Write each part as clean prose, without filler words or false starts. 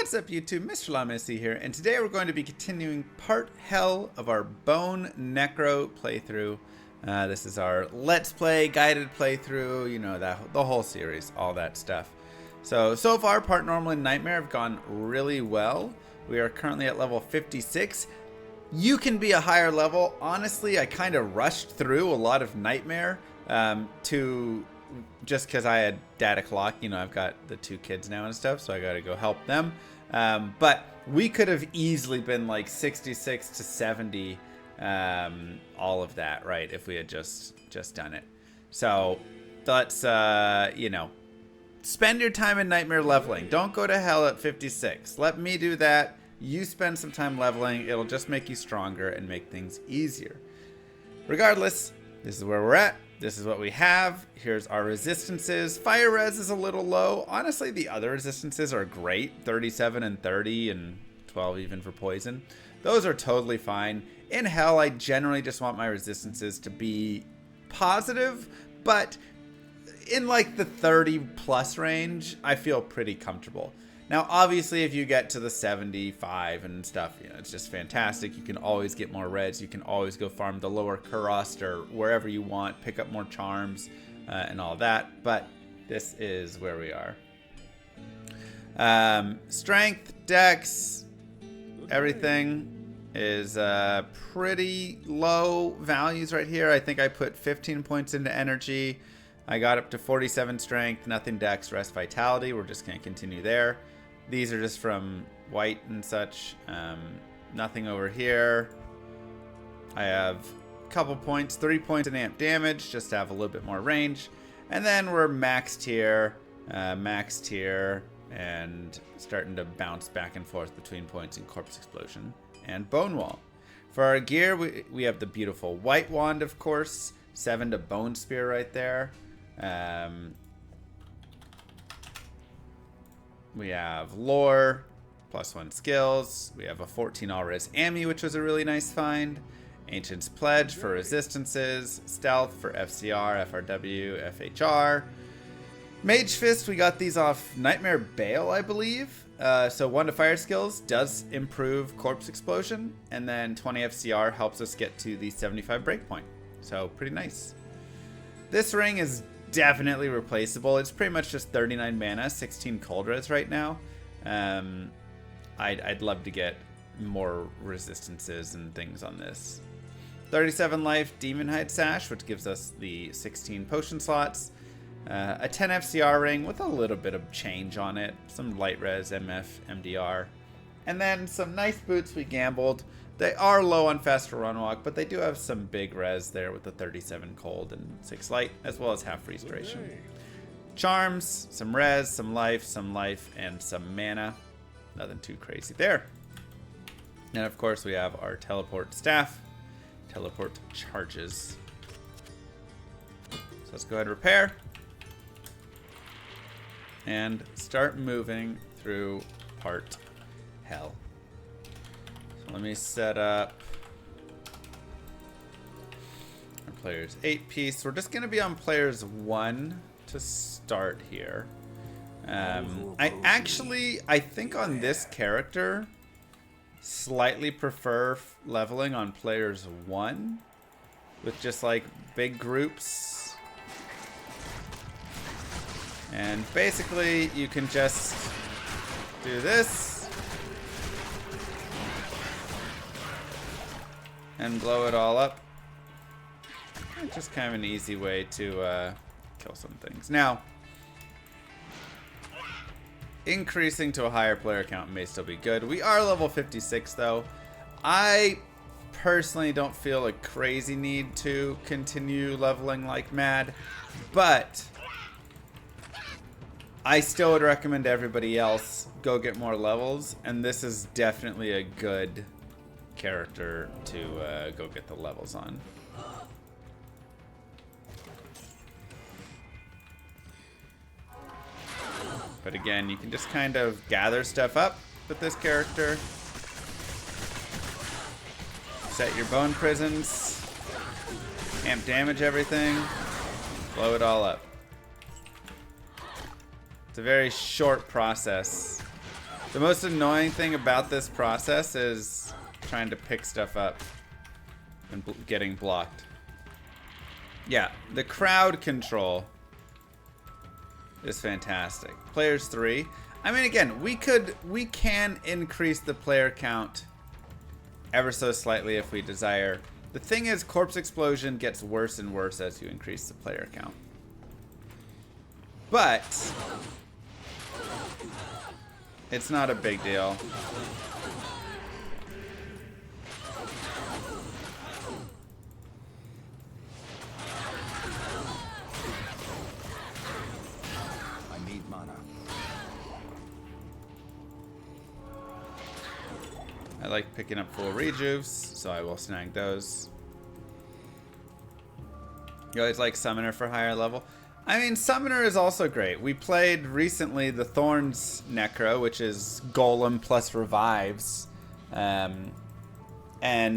What's up YouTube, Mr. LaMissy here, and today we're going to be continuing part hell of our Bone Necro playthrough. This is our Let's Play, guided playthrough, you know, the whole series, all that stuff. So far, part normal and nightmare have gone really well. We are currently at level 56. You can be a higher level. Honestly, I kind of rushed through a lot of nightmare just because I had data clock. You know, I've got the 2 kids now and stuff, so I got to go help them. But we could have easily been like 66 to 70, all of that, right, if we had just done it. So let's, you know, spend your time in nightmare leveling. Don't go to hell at 56. Let me do that. You spend some time leveling. It'll just make you stronger and make things easier. Regardless, this is where we're at. This is what we have. Here's our resistances. Fire res is a little low. Honestly, the other resistances are great. 37 and 30 and 12 even for poison. Those are totally fine. In hell, I generally just want my resistances to be positive, but in like the 30 plus range, I feel pretty comfortable. Now, obviously, if you get to the 75 and stuff, you know, it's just fantastic. You can always get more reds. You can always go farm the lower Kurost or wherever you want, pick up more charms and all that. But this is where we are. Strength, dex, everything is pretty low values right here. I think I put 15 points into energy. I got up to 47 strength, nothing dex, rest vitality. We're just going to continue there. These are just from white and such. Nothing over here. I have a couple points, 3 points in amp damage, just to have a little bit more range. And then we're maxed here, and starting to bounce back and forth between points in corpse explosion and bone wall. For our gear, we have the beautiful white wand, of course, 7 to bone spear right there. We have lore, +1 skills. We have a 14 all-res Ami, which was a really nice find. Ancient's Pledge for resistances. Stealth for FCR, FRW, FHR. Mage Fist, we got these off Nightmare Bael, I believe. So 1 to fire skills does improve corpse explosion. And then 20 FCR helps us get to the 75 breakpoint. So pretty nice. This ring is definitely replaceable. It's pretty much just 39 mana, 16 cold res right now. I'd love to get more resistances and things on this. 37 life Demon Hide Sash, which gives us the 16 potion slots. A 10 FCR ring with a little bit of change on it. Some light res, MF, MDR. And then some nice boots we gambled. They are low on faster run walk, but they do have some big res there with the 37 cold and 6 light, as well as half freeze duration. Charms, some res, some life, and some mana. Nothing too crazy there. And of course we have our teleport staff, teleport charges. So let's go ahead and repair. And start moving through part hell. Let me set up our players 8 piece. We're just going to be on players 1 to start here. I think on this character, slightly prefer leveling on players 1 with just like big groups. And basically you can just do this. And blow it all up. It's just kind of an easy way to kill some things. Now, increasing to a higher player count may still be good. We are level 56 though. I personally don't feel a crazy need to continue leveling like mad, but I still would recommend everybody else go get more levels, and this is definitely a good character to go get the levels on. But again, you can just kind of gather stuff up with this character. Set your bone prisons. Amp damage everything. Blow it all up. It's a very short process The most annoying thing about this process is trying to pick stuff up and getting blocked. Yeah, the crowd control is fantastic. Players 3. I mean, again, we can increase the player count ever so slightly if we desire. The thing is, corpse explosion gets worse and worse as you increase the player count. But it's not a big deal. I need mana. I like picking up full rejuves, so I will snag those. You always like Summoner for higher level? I mean, Summoner is also great. We played recently the Thorns Necro, which is Golem plus revives. And,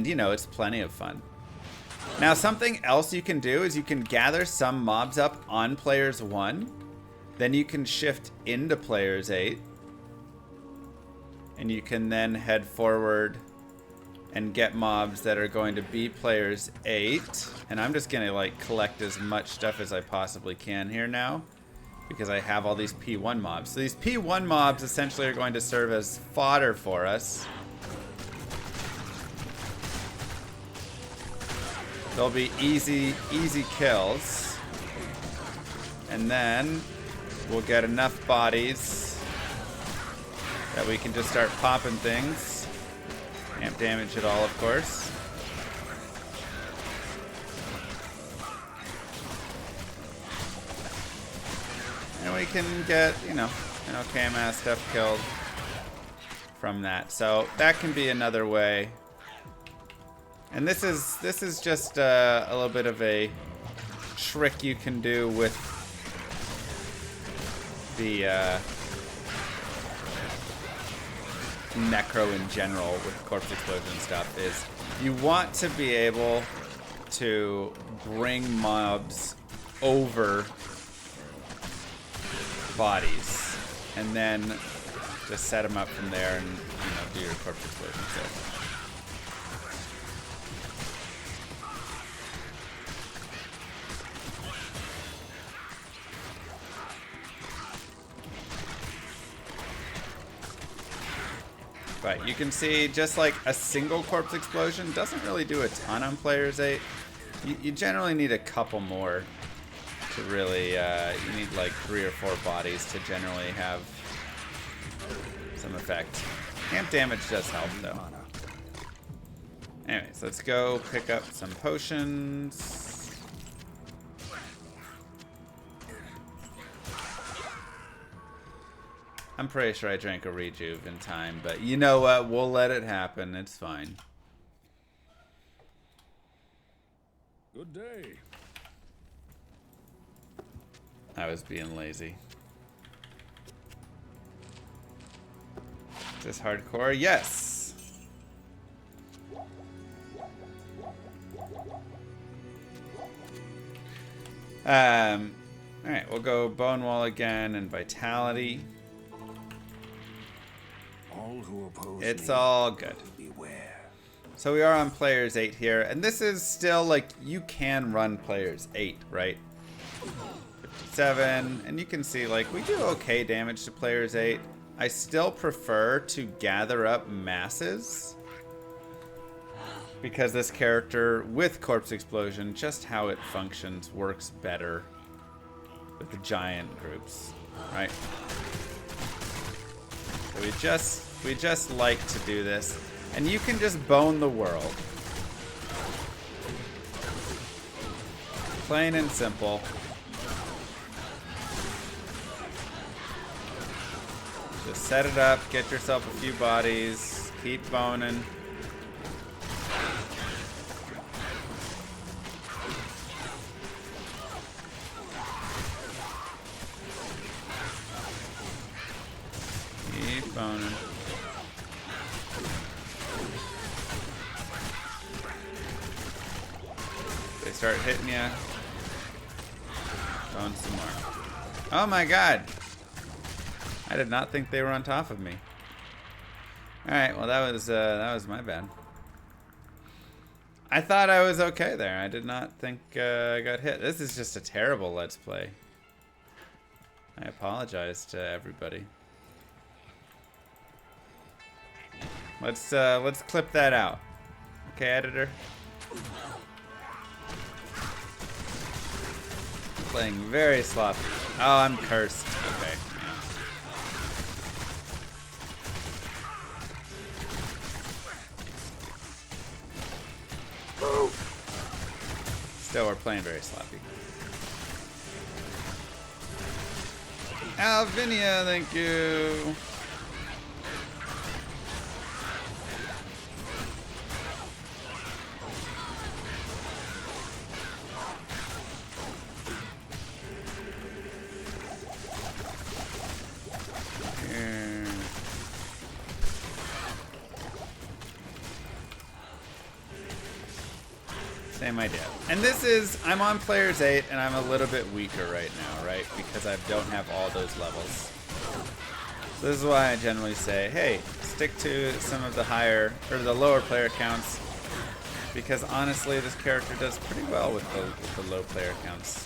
you know, it's plenty of fun. Now, something else you can do is you can gather some mobs up on players 1. Then you can shift into players 8. And you can then head forward and get mobs that are going to be players 8. And I'm just going to like collect as much stuff as I possibly can here now, because I have all these P1 mobs. So these P1 mobs essentially are going to serve as fodder for us. They'll be easy kills. And then we'll get enough bodies that we can just start popping things. Can't damage it all, of course. And we can get, you know, an okay amount of stuff killed from that. So that can be another way. And this is just a little bit of a trick you can do with the Necro in general with corpse explosion stuff. Is you want to be able to bring mobs over bodies and then just set them up from there and, you know, do your corpse explosion stuff. But you can see just like a single corpse explosion doesn't really do a ton on players 8. You generally need a couple more to really, you need like 3 or 4 bodies to generally have some effect. Amp damage does help though. Anyways, let's go pick up some potions. I'm pretty sure I drank a rejuve in time, but you know what? We'll let it happen. It's fine. Good day. I was being lazy. Is this hardcore? Yes! Alright, we'll go Bone Wall again and Vitality. All who oppose It's me, all good. beware. So we are on players 8 here, and this is still like you can run players 8, right? 57, and you can see like we do okay damage to players 8. I still prefer to gather up masses because this character with Corpse Explosion, just how it functions, works better with the giant groups, right? So we just like to do this, and you can just bone the world. Plain and simple. Just set it up, get yourself a few bodies, keep boning. Keep boning. They start hitting you. Bone some more. Oh my god! I did not think they were on top of me. All right. Well, that was my bad. I thought I was okay there. I did not think I got hit. This is just a terrible Let's Play. I apologize to everybody. Let's clip that out. Okay, editor. Playing very sloppy. Oh, I'm cursed. Okay. Still, we're playing very sloppy. Alvinia, thank you. Same idea. And this is, I'm on players 8 and I'm a little bit weaker right now, right? Because I don't have all those levels. So this is why I generally say, hey, stick to some of the higher, or the lower player counts. Because honestly, this character does pretty well with the low player counts.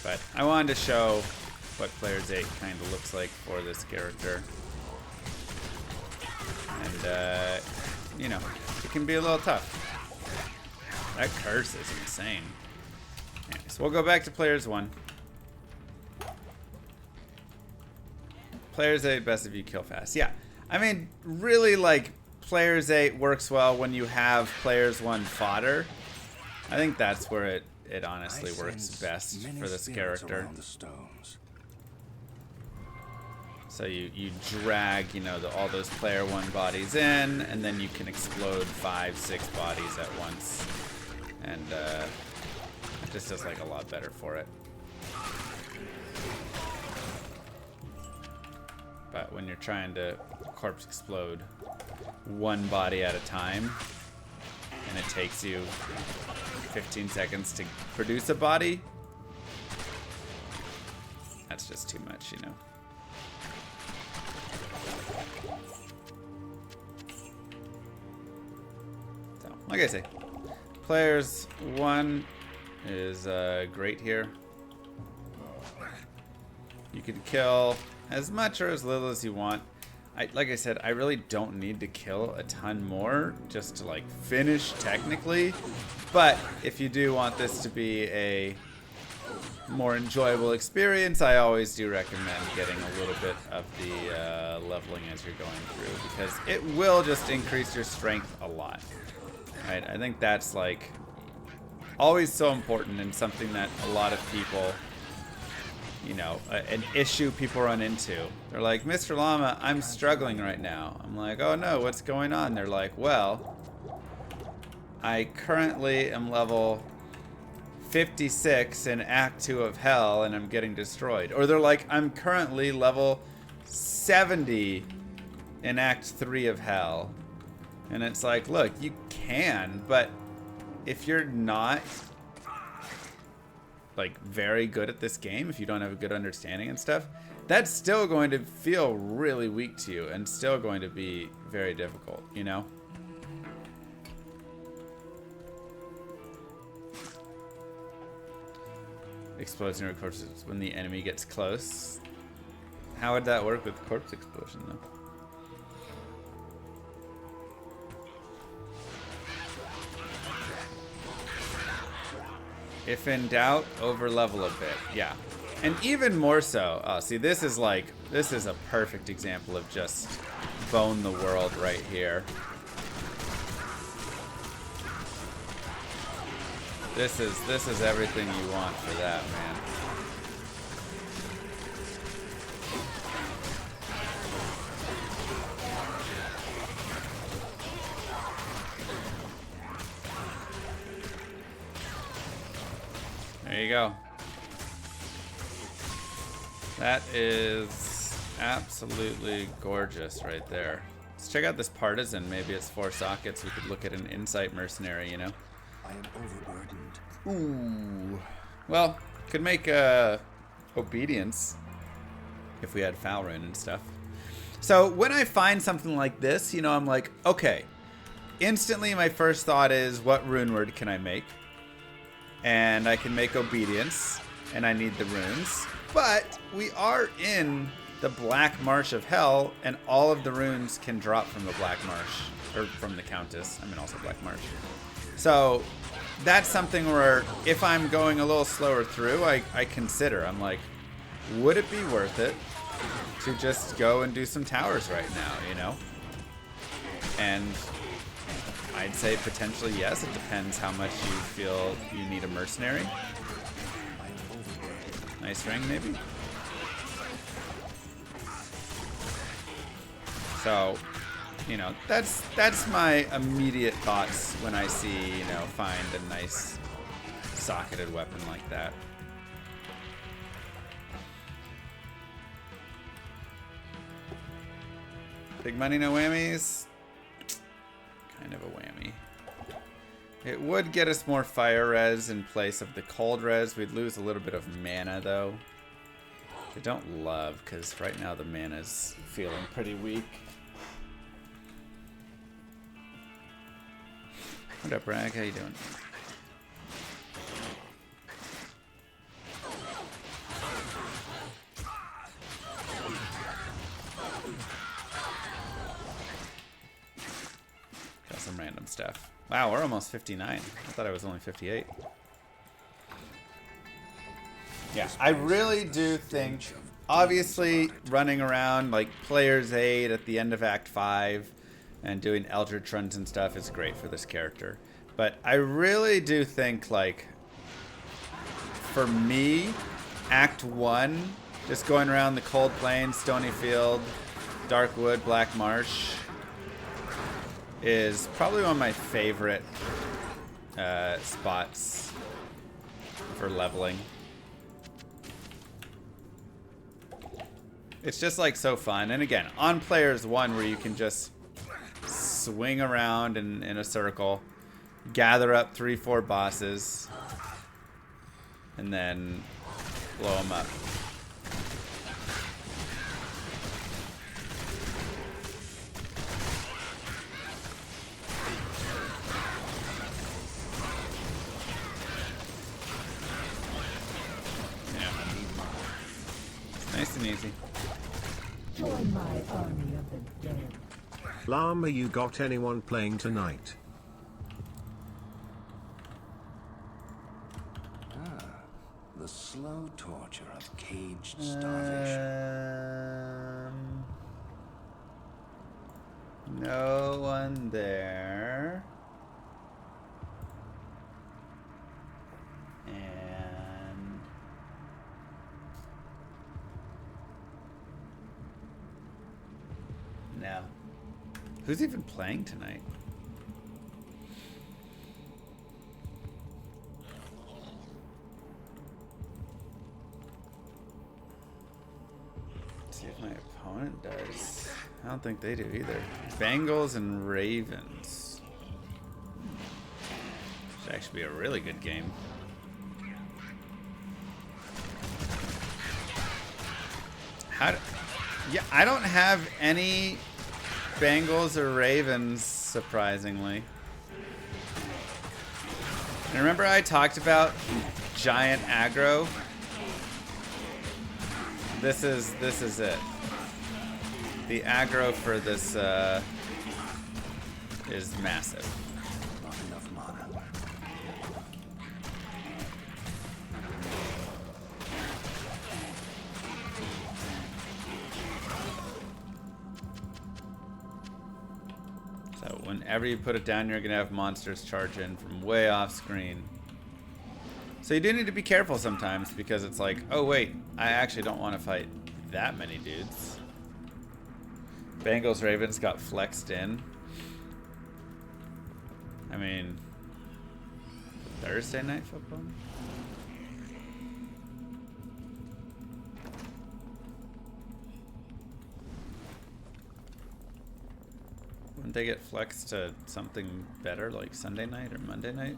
But I wanted to show what players 8 kind of looks like for this character. And, you know, it can be a little tough. That curse is insane. Anyway, so we'll go back to players 1. Players 8, best if you kill fast. Yeah, I mean, really, like, players 8 works well when you have players 1 fodder. I think that's where it honestly works best for this character. So you drag, you know, all those player 1 bodies in, and then you can explode 5, 6 bodies at once. And it just does like a lot better for it. But when you're trying to corpse explode 1 body at a time, and it takes you 15 seconds to produce a body, that's just too much, you know. Like I say, players 1 is great here. You can kill as much or as little as you want. Like I said, I really don't need to kill a ton more just to like finish technically. But if you do want this to be a more enjoyable experience, I always do recommend getting a little bit of the leveling as you're going through, because it will just increase your strength a lot. Right? I think that's like always so important, and something that a lot of people, you know, an issue people run into. They're like, Mr. Llama, I'm struggling right now. I'm like, oh no, what's going on? They're like, well, I currently am level 56 in Act 2 of Hell and I'm getting destroyed. Or they're like, I'm currently level 70 in Act 3 of Hell. And it's like, look, you can, but if you're not like very good at this game, if you don't have a good understanding and stuff, that's still going to feel really weak to you and still going to be very difficult, you know? Explodes near corpses when the enemy gets close. How would that work with corpse explosion though? If in doubt, over level a bit. Yeah. And even more so, see, this is a perfect example of just bone the world right here. This is everything you want for that, man. There you go. That is absolutely gorgeous right there. Let's check out this partisan. Maybe it's 4 sockets. We could look at an insight mercenary, you know? I am overburdened. Ooh. Well, could make obedience. if we had Foul Rune and stuff. So when I find something like this, you know, I'm like, okay. Instantly, my first thought is, what rune word can I make? And I can make Obedience, and I need the runes. But we are in the Black Marsh of Hell, and all of the runes can drop from the Black Marsh, or from the Countess. I mean, also Black Marsh. So that's something where if I'm going a little slower through, I consider. I'm like, would it be worth it to just go and do some towers right now, you know? And I'd say potentially yes. It depends how much you feel you need a mercenary. Nice ring, maybe. So, you know, that's my immediate thoughts when I see, you know, find a nice socketed weapon like that. Big money, no whammies. Kind of a whammy. It would get us more fire res in place of the cold res. We'd lose a little bit of mana though. I don't love, because right now the mana's feeling pretty weak. What up, Rag? How you doing? Got some random stuff. Wow, we're almost 59. I thought I was only 58. Yeah, I really do think, obviously, running around like Player's Aid at the end of Act 5 and doing Eldritch runs and stuff is great for this character. But I really do think, like, for me, Act 1, just going around the Cold Plains, Stony Field, Darkwood, Black Marsh, is probably one of my favorite spots for leveling. It's just like so fun. And again, on Players 1 where you can just swing around in a circle, gather up 3-4 bosses, and then blow them up. Nice and easy. Join my army of the dead. Llama, you got anyone playing tonight? The slow torture of caged starvation. No one there. And no. Who's even playing tonight? See if my opponent does. I don't think they do either. Bengals and Ravens. Should actually be a really good game. Yeah, I don't have any Bengals or Ravens, surprisingly. And remember I talked about giant aggro? This is it. The aggro for this is massive. Not enough mana. So whenever you put it down, you're gonna have monsters charge in from way off screen. So you do need to be careful sometimes because it's like, oh wait, I actually don't want to fight that many dudes. Bengals Ravens got flexed in. I mean, Thursday night football? Wouldn't they get flexed to something better like Sunday night or Monday night?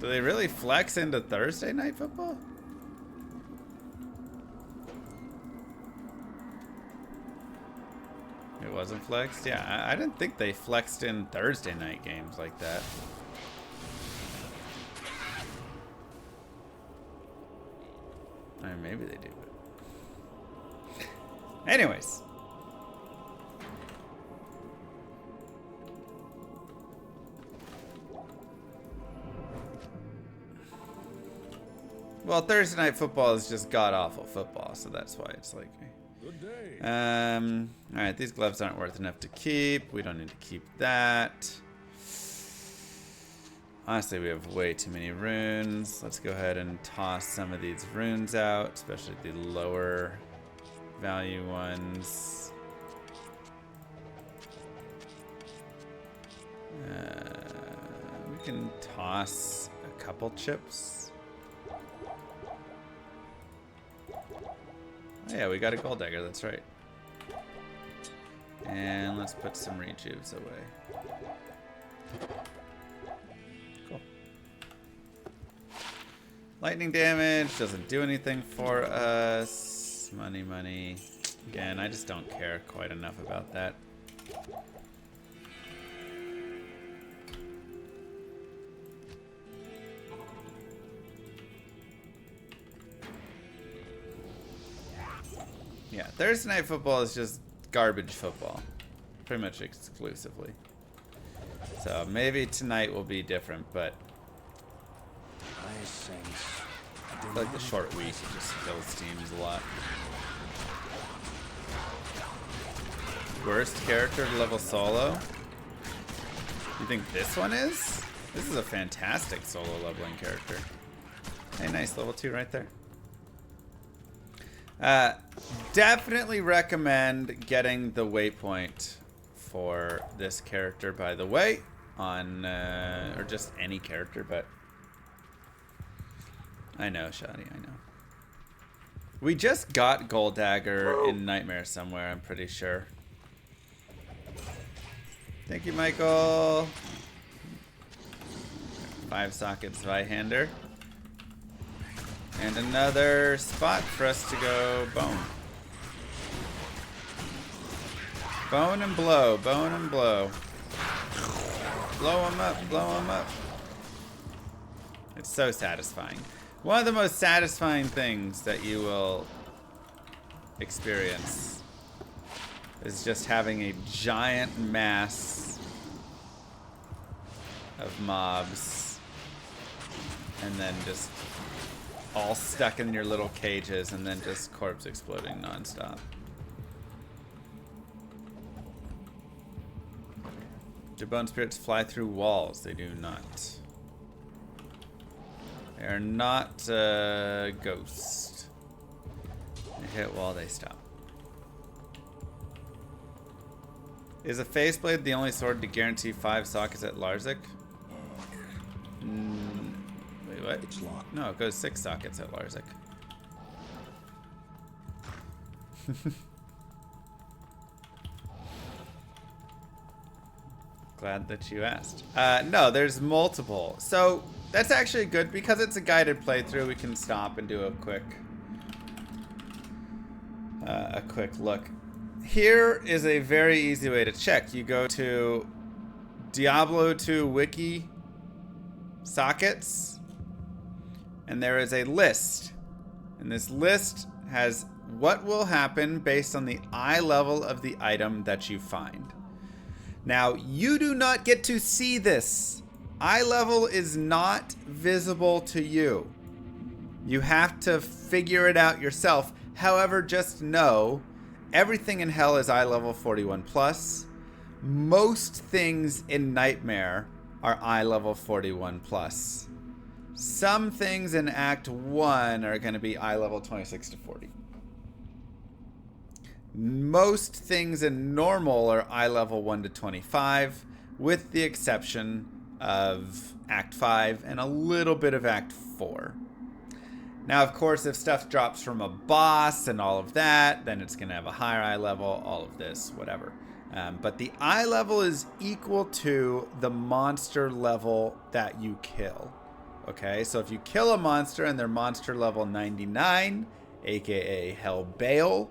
Do they really flex into Thursday night football? wasn't flexed. Yeah, I didn't think they flexed in Thursday night games like that. I mean, maybe they do, but... Anyways. Well, Thursday night football is just god-awful football, so that's why it's like... Good day. Alright, these gloves aren't worth enough to keep. We don't need to keep that. Honestly, we have way too many runes. Let's go ahead and toss some of these runes out, especially the lower value ones. We can toss a couple chips. Oh yeah, we got a gold dagger, that's right. And let's put some rejuves away. Cool. Lightning damage doesn't do anything for us. Money, money. Again, I just don't care quite enough about that. Yeah, Thursday night football is just garbage football. Pretty much exclusively. So maybe tonight will be different, but I sense I feel like the short week just kills teams a lot. Worst character to level solo? You think this one is? This is a fantastic solo leveling character. Hey, nice, level 2 right there. Definitely recommend getting the waypoint for this character, by the way, on, or just any character, but I know, Shoddy, I know. We just got Gold Dagger in Nightmare somewhere, I'm pretty sure. Thank you, Michael. 5 sockets Zweihander. And another spot for us to go bone. Bone and blow, bone and blow. Blow them up, blow them up. It's so satisfying. One of the most satisfying things that you will experience is just having a giant mass of mobs and then just all stuck in your little cages and then just corpse exploding nonstop. Do bone spirits fly through walls? They do not. They are not ghosts. They hit wall, they stop. Is a faceblade the only sword to guarantee 5 sockets at Larzik? Wait, what? It's locked. No, it goes 6 sockets at Larzik. Glad that you asked. No, there's multiple. So that's actually good because it's a guided playthrough. We can stop and do a quick look. Here is a very easy way to check. You go to Diablo 2 wiki sockets, and there is a list. And this list has what will happen based on the eye level of the item that you find. Now, you do not get to see this. Eye level is not visible to you. You have to figure it out yourself. However, just know everything in hell is eye level 41 plus. Most things in Nightmare are eye level 41 plus. Some things in Act 1 are going to be eye level 26 to 40. Most things in normal are eye level 1 to 25, with the exception of Act 5 and a little bit of Act 4. Now, of course, if stuff drops from a boss and all of that, then it's going to have a higher eye level, all of this, whatever. But the eye level is equal to the monster level that you kill. Okay, so if you kill a monster and they're monster level 99, aka Hell Bael,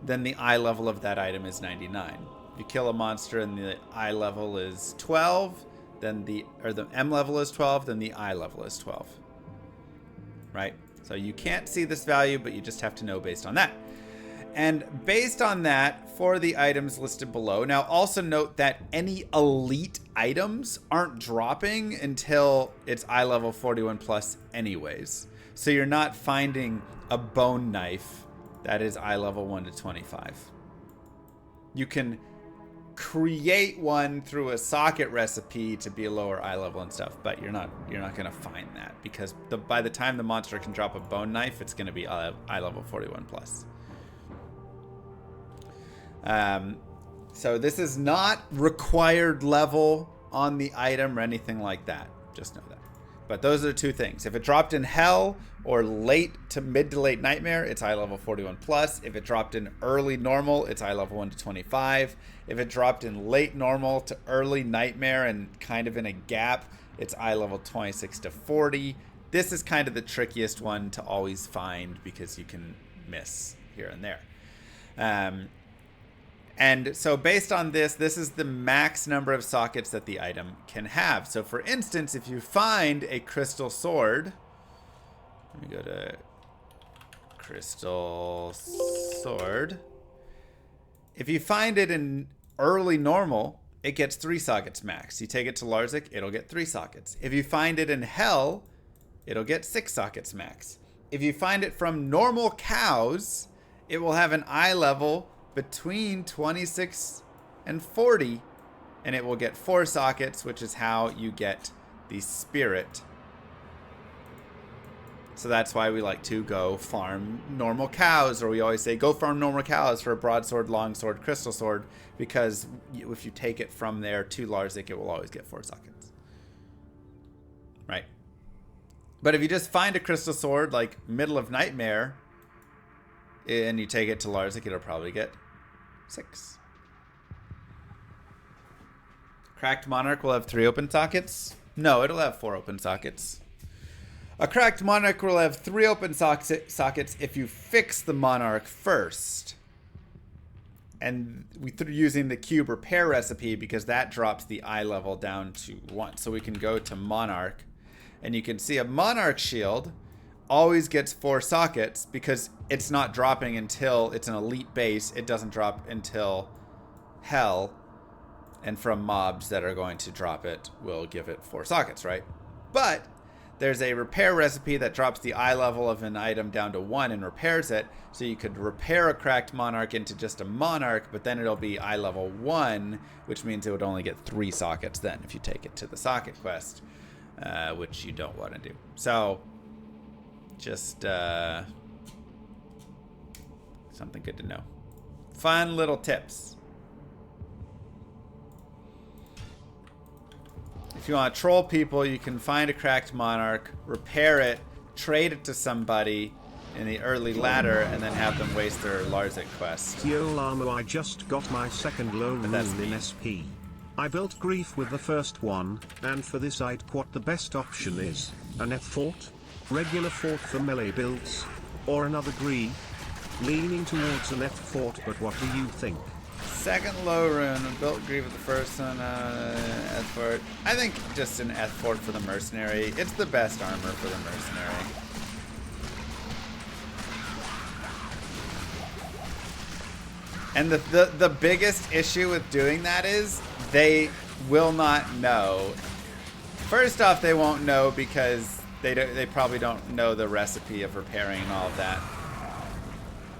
then the eye level of that item is 99. If you kill a monster and the eye level is 12, then the M level is 12, then the eye level is 12. Right? So you can't see this value, but you just have to know based on that. And based on that, for the items listed below, now also note that any elite items aren't dropping until it's eye level 41 plus anyways. So you're not finding a bone knife that is eye level 1 to 25. You can create one through a socket recipe to be a lower eye level and stuff, but you're not going to find that because by the time the monster can drop a bone knife, it's going to be eye level 41 plus. So this is not required level on the item or anything like that. Just know that. But those are the two things. If it dropped in Hell or mid to late Nightmare, it's eye level 41 plus. If it dropped in early Normal, it's eye level 1 to 25. If it dropped in late Normal to early Nightmare and kind of in a gap, it's eye level 26 to 40. This is kind of the trickiest one to always find because you can miss here and there. And so based on this is the max number of sockets that the item can have. So for instance, if you find a crystal sword, let me go to crystal sword. If you find it in early normal, it gets 3 sockets max. You take it to Larzik, it'll get 3 sockets. If you find it in Hell, it'll get 6 sockets max. If you find it from normal cows, it will have an eye level between 26 and 40, and it will get 4 sockets, which is how you get the spirit. So that's why we like to go farm normal cows, or we always say go farm normal cows for a broadsword, longsword, crystal sword, because if you take it from there to Larzik, it will always get 4 sockets. Right? But if you just find a crystal sword, like middle of Nightmare, and you take it to Larzik, it'll probably get 6. Cracked Monarch will have 3 open sockets? No, it'll have 4 open sockets. A Cracked Monarch will have 3 open sockets if you fix the Monarch first. And we're using the cube repair recipe because that drops the eye level down to 1. So we can go to Monarch, and you can see a Monarch shield always gets 4 sockets because it's not dropping until it's an elite base. It doesn't drop until Hell, and from mobs that are going to drop it will give it 4 sockets, right? But there's a repair recipe that drops the eye level of an item down to 1 and repairs it, so you could repair a Cracked Monarch into just a Monarch, but then it'll be eye level 1, which means it would only get 3 sockets then if you take it to the socket quest, which you don't want to do. So just something good to know. Fun little tips. If you want to troll people, you can find a Cracked Monarch, repair it, trade it to somebody in the early ladder, and then have them waste their Larzik quest. Yo Llama, I just got my second low rune in SP. I built Grief with the first one, and for this I'd quote the best option is an F fort, regular fort for melee builds, or another Grief. Leaning towards an F fort, but what do you think? Second low rune, built Grief with the first one, F fort. I think just an F fort for the mercenary. It's the best armor for the mercenary. And the biggest issue with doing that is they will not know. First off, they won't know because they probably don't know the recipe of repairing and all of that.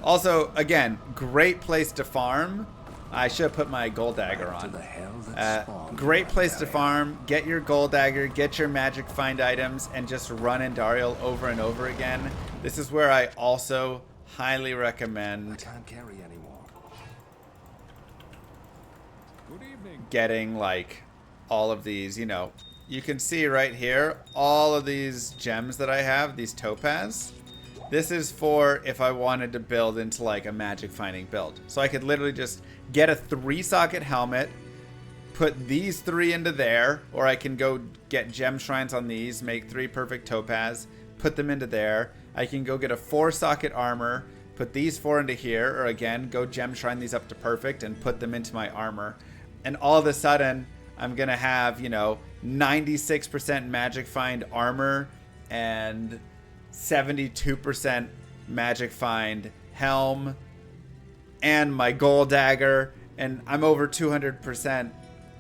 Also, again, great place to farm. I should have put my gold dagger on. Great place to farm. Get your gold dagger, get your magic find items, and just run Andariel over and over again. This is where I also highly recommend getting like all of these, you know, you can see right here all of these gems that I have, these topaz. This is for if I wanted to build into like a magic finding build. So I could literally just get a 3-socket helmet, put these 3 into there, or I can go get gem shrines on these, make 3 perfect topaz, put them into there. I can go get a 4-socket armor, put these 4 into here, or again, go gem shrine these up to perfect and put them into my armor. And all of a sudden, I'm going to have, 96% magic find armor and 72% magic find helm and my gold dagger, and I'm over 200%.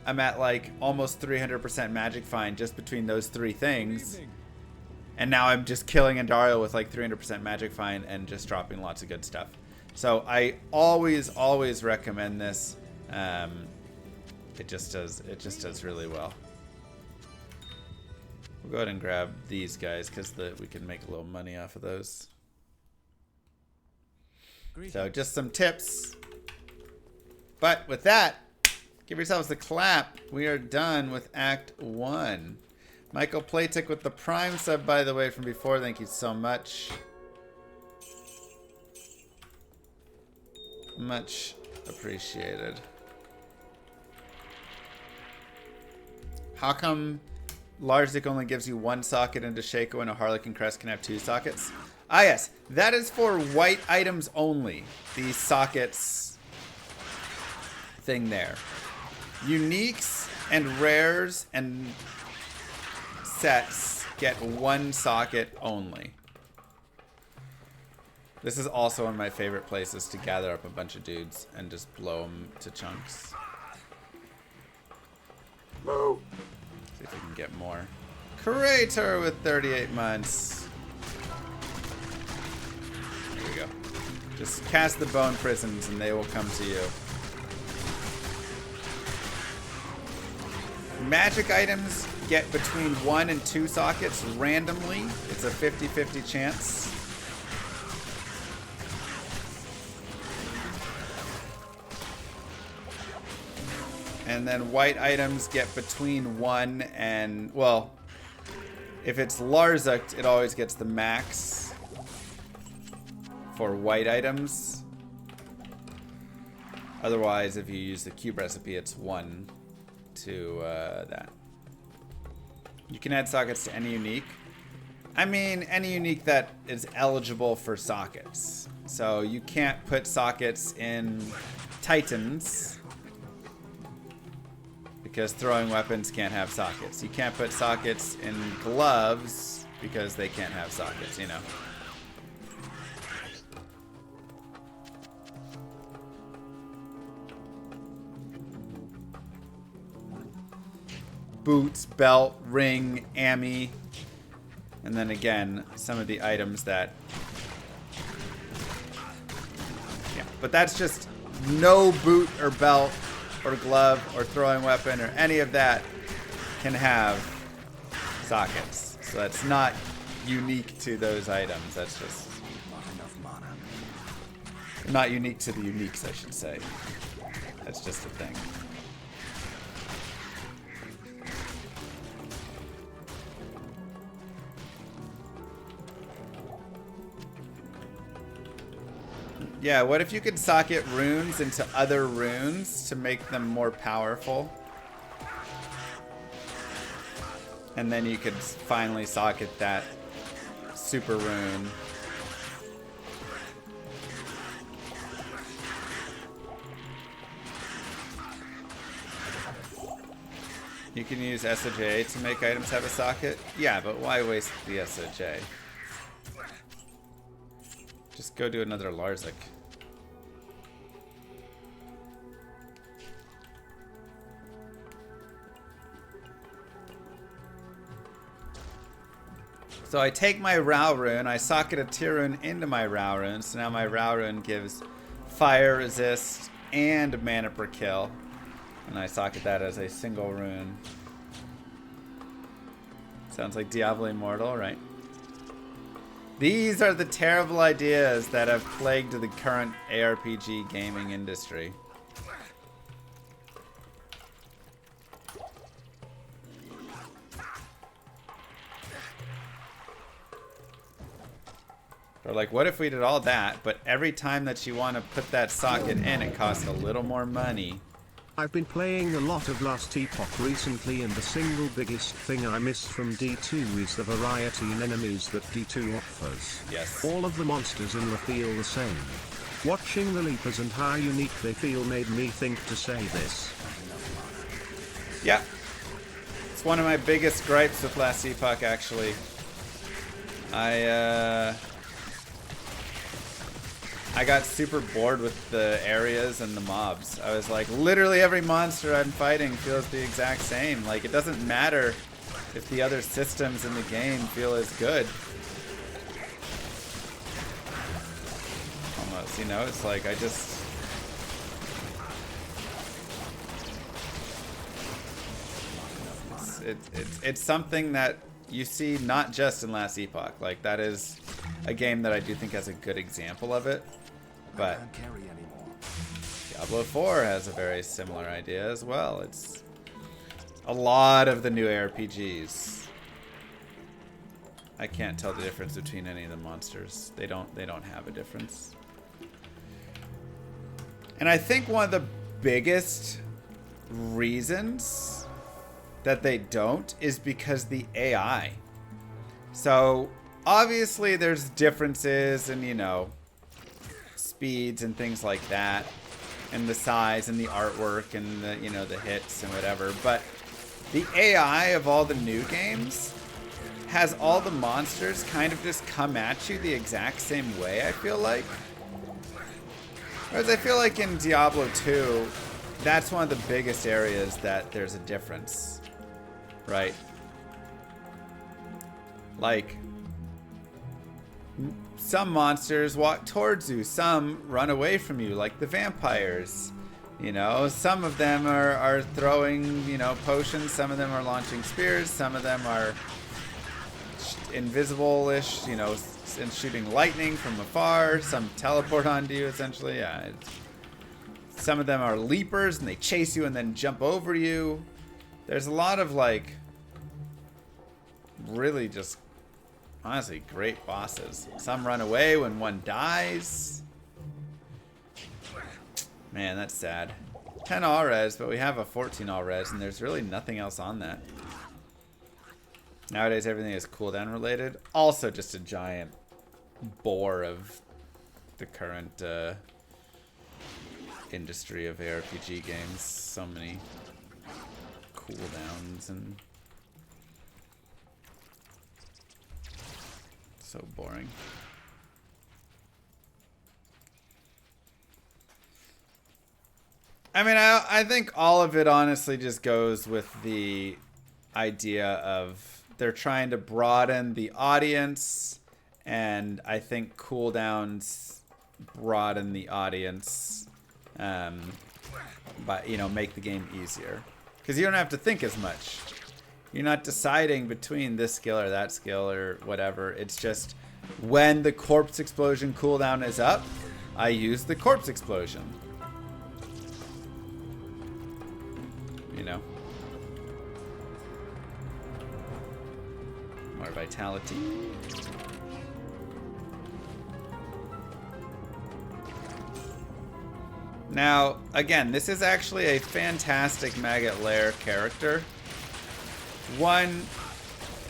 I'm at like almost 300% magic find just between those 3 things. And now I'm just killing Andariel with like 300% magic find and just dropping lots of good stuff. So I always recommend this. It just does really well. We'll go ahead and grab these guys because we can make a little money off of those. So just some tips. But with that, give yourselves a clap. We are done with Act 1. Michael Platic with the Prime sub, by the way, from before. Thank you so much. Much appreciated. How come Larzik only gives you 1 socket into Shaco and a Harlequin Crest can have 2 sockets? Ah, yes. That is for white items only. The sockets thing there. Uniques and rares and sets get 1 socket only. This is also one of my favorite places to gather up a bunch of dudes and just blow them to chunks. Whoa. See if we can get more. Creator with 38 months. There we go. Just cast the bone prisms and they will come to you. Magic items get between 1 and 2 sockets randomly. It's a 50-50 chance. And then white items get between 1 and, well, if it's Larzik, it always gets the max for white items. Otherwise, if you use the cube recipe, it's 1 to that. You can add sockets to any unique. I mean, any unique that is eligible for sockets. So you can't put sockets in Titans because throwing weapons can't have sockets. You can't put sockets in gloves because they can't have sockets, you know. Boots, belt, ring, ammi, and then again, some of the items that... Yeah, but that's just no boot or belt or glove or throwing weapon or any of that can have sockets. So that's not unique to those items. That's just Not enough mana. not unique to the uniques, I should say. That's just a thing. Yeah, what if you could socket runes into other runes to make them more powerful? And then you could finally socket that super rune. You can use SOJ to make items have a socket? Yeah, but why waste the SOJ? Just go do another Larzik. So I take my Rao rune, I socket a tier rune into my Rao rune, so now my Rao rune gives fire resist and mana per kill. And I socket that as a single rune. Sounds like Diablo Immortal, right? These are the terrible ideas that have plagued the current ARPG gaming industry. Or like, what if we did all that, but every time that you want to put that socket in, it costs a little more money? I've been playing a lot of Last Epoch recently, and the single biggest thing I miss from D2 is the variety in enemies that D2 offers. Yes. All of the monsters in the feel the same. Watching the leapers and how unique they feel made me think to say this. Yeah. It's one of my biggest gripes with Last Epoch, actually. I got super bored with the areas and the mobs. I was like, literally every monster I'm fighting feels the exact same. Like, it doesn't matter if the other systems in the game feel as good. Almost, you know, it's like I just... It's something that you see not just in Last Epoch. Like, that is a game that I do think has a good example of it. But Diablo 4 has a very similar idea as well. It's a lot of the new RPGs. I can't tell the difference between any of the monsters. They don't have a difference. And I think one of the biggest reasons that they don't is because the AI. So obviously there's differences in, you know, speeds and things like that, and the size and the artwork and the, you know, the hits and whatever, but the AI of all the new games has all the monsters kind of just come at you the exact same way, I feel like. Whereas I feel like in Diablo 2, that's one of the biggest areas that there's a difference, right? Like, some monsters walk towards you, some run away from you, like the vampires. You know, some of them are throwing, you know, potions, some of them are launching spears, some of them are invisible-ish, you know, and shooting lightning from afar, some teleport onto you, essentially, yeah. Some of them are leapers, and they chase you and then jump over you. There's a lot of, like, really just... honestly, great bosses. Some run away when one dies. Man, that's sad. 10 all res, but we have a 14 all res, and there's really nothing else on that. Nowadays, everything is cooldown related. Also, just a giant bore of the current industry of ARPG games. So many cooldowns and... so boring. I mean, I think all of it honestly just goes with the idea of they're trying to broaden the audience, and I think cooldowns broaden the audience, but, you know, make the game easier. Because you don't have to think as much. You're not deciding between this skill or that skill or whatever. It's just when the corpse explosion cooldown is up, I use the corpse explosion. You know? More vitality. Now, again, this is actually a fantastic Maggot lair character. One,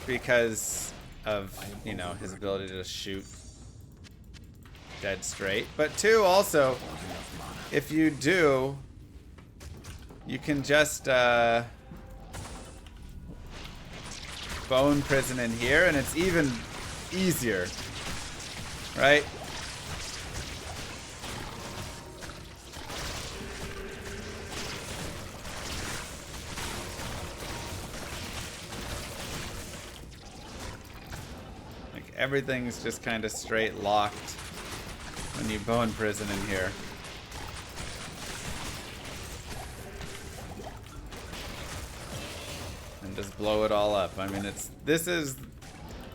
because of, you know, his ability to shoot dead straight. But two, also, if you do, you can just bone prison in here, and it's even easier, right? Everything's just kind of straight locked when you bone prison in here. And just blow it all up. I mean, this is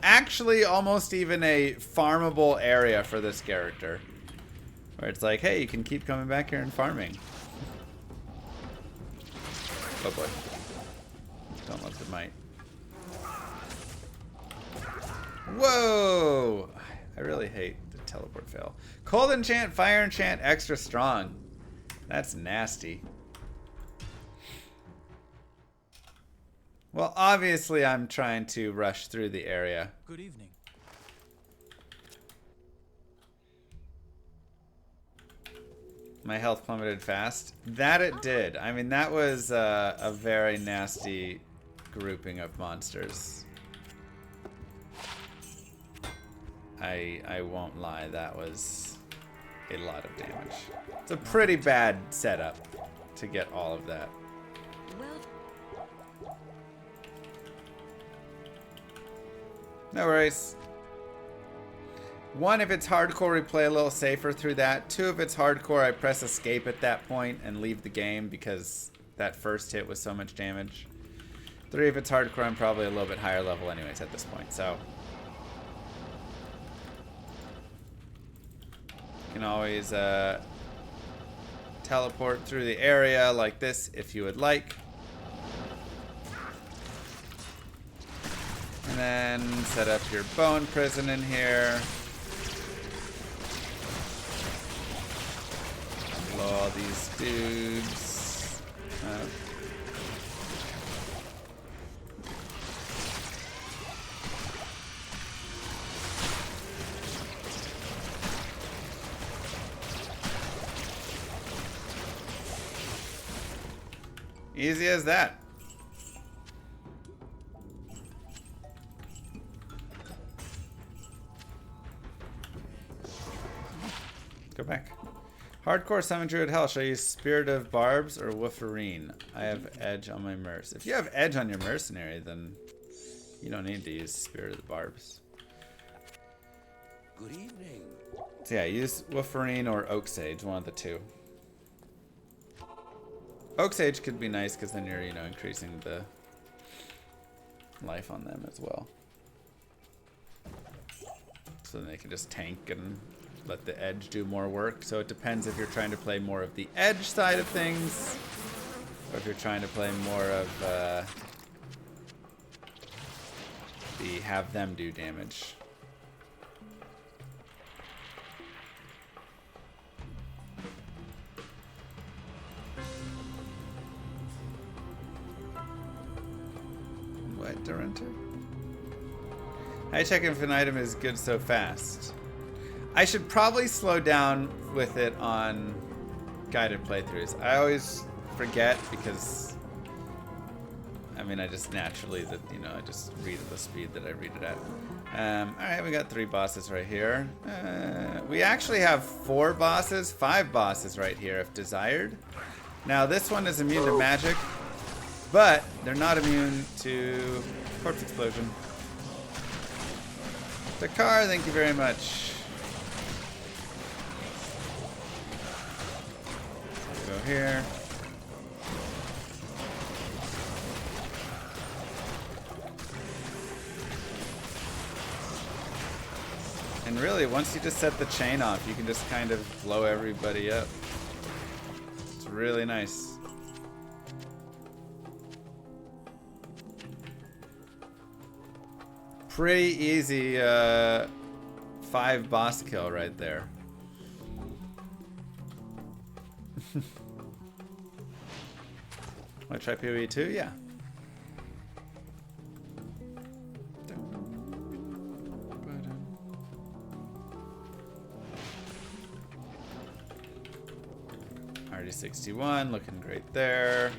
actually almost even a farmable area for this character. Where it's like, hey, you can keep coming back here and farming. Oh boy. Don't love the might. Whoa! I really hate the teleport fail. Cold enchant, fire enchant, extra strong. That's nasty. Well, obviously I'm trying to rush through the area. Good evening. My health plummeted fast. That it did. I mean, that was a very nasty grouping of monsters. I won't lie, that was a lot of damage. It's a pretty bad setup to get all of that. No worries. 1, if it's hardcore, we play a little safer through that. 2, if it's hardcore, I press escape at that point and leave the game because that first hit was so much damage. 3, if it's hardcore, I'm probably a little bit higher level anyways at this point, so. You can always teleport through the area like this if you would like. And then set up your bone prison in here. Blow all these dudes up. Easy as that. Go back. Hardcore Summon Druid Hell. Shall I use Spirit of Barbs or Wolverine? I have Edge on my Merc. If you have Edge on your Mercenary, then you don't need to use Spirit of the Barbs. Good evening. So yeah, use Wolverine or Oak Sage, one of the two. Oak Sage could be nice because then you're, you know, increasing the life on them as well. So then they can just tank and let the edge do more work. So it depends if you're trying to play more of the edge side of things, or if you're trying to play more of the have them do damage. What, Durenter? I check if an item is good so fast. I should probably slow down with it on guided playthroughs. I always forget because, I mean, I just naturally, I just read at the speed that I read it at. Alright, we got 3 bosses right here. We actually have 5 bosses right here if desired. Now, this one is immune to magic, but they're not immune to corpse explosion. Dakar, thank you very much. Go here. And really, once you just set the chain off, you can just kind of blow everybody up. It's really nice. Pretty easy 5 boss kill right there. Want to try PoE 2? Yeah. RD61 looking great there.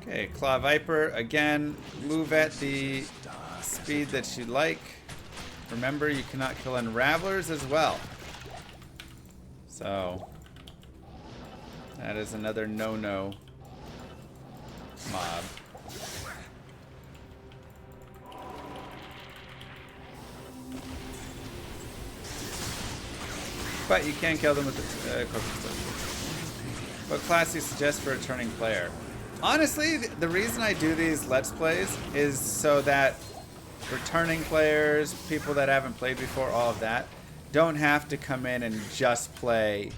Okay, Claw Viper, again, move at the speed that you like. Remember, you cannot kill Unravelers as well. So, that is another no-no mob. But you can kill them with the corpse. What class do you suggest for a turning player? Honestly, the reason I do these Let's Plays is so that returning players, people that haven't played before, all of that, don't have to come in and just play,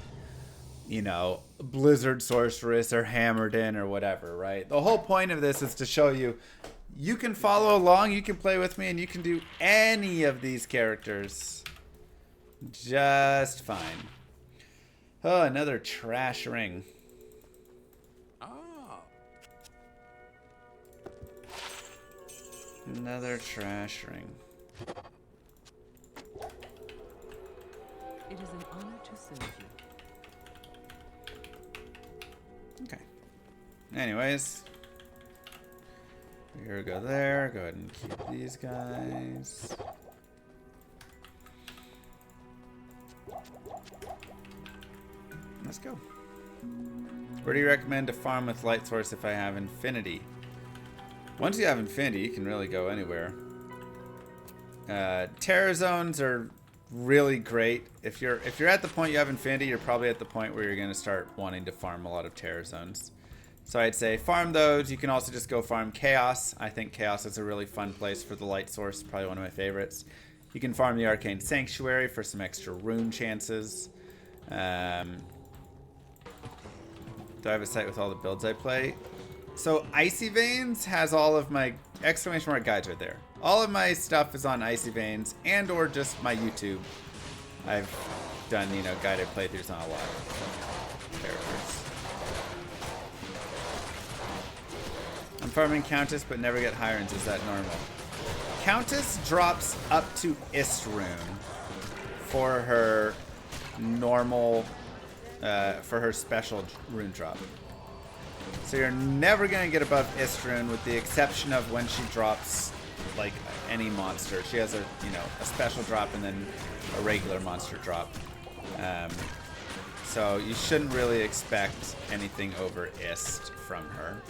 you know, Blizzard Sorceress or Hammered In or whatever, right? The whole point of this is to show you, you can follow along, you can play with me, and you can do any of these characters just fine. Oh, another trash ring. Another trash ring. It is an honor to serve you. Okay. Anyways. Here we go there. Go ahead and keep these guys. Let's go. Where do you recommend to farm with light source if I have infinity? Once you have infinity, you can really go anywhere. Terror zones are really great. If you're at the point you have infinity, you're probably at the point where you're going to start wanting to farm a lot of terror zones. So I'd say farm those. You can also just go farm chaos. I think chaos is a really fun place for the light source. Probably one of my favorites. You can farm the arcane sanctuary for some extra rune chances. Do I have a site with all the builds I play? So Icy Veins has all of my exclamation mark guides right there. All of my stuff is on Icy Veins and or just my YouTube. I've done, you know, guided playthroughs on a lot of characters. I'm farming Countess but never get high runes. Is that normal? Countess drops up to Istrune for her normal, for her special rune drop. So you're never going to get above Istrune with the exception of when she drops like any monster. She has a, you know, a special drop and then a regular monster drop. So you shouldn't really expect anything over Ist from her.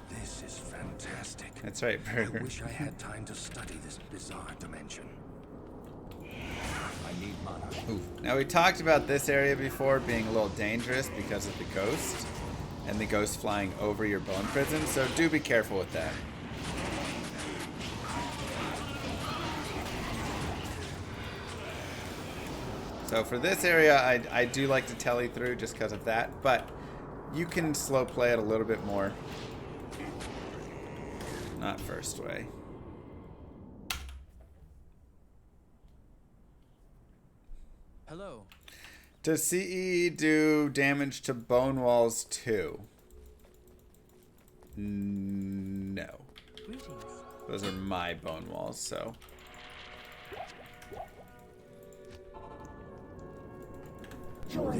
This is fantastic. That's right, Burger. I wish I had time to study this bizarre dimension. I need mana. Ooh. Now we talked about this area before being a little dangerous because of the ghost and the ghost flying over your bone prison, so do be careful with that. So for this area, I do like to telly through just because of that, but you can slow play it a little bit more. Not first way. Hello. Does CE do damage to bone walls too? No. Greetings. Those are my bone walls, so.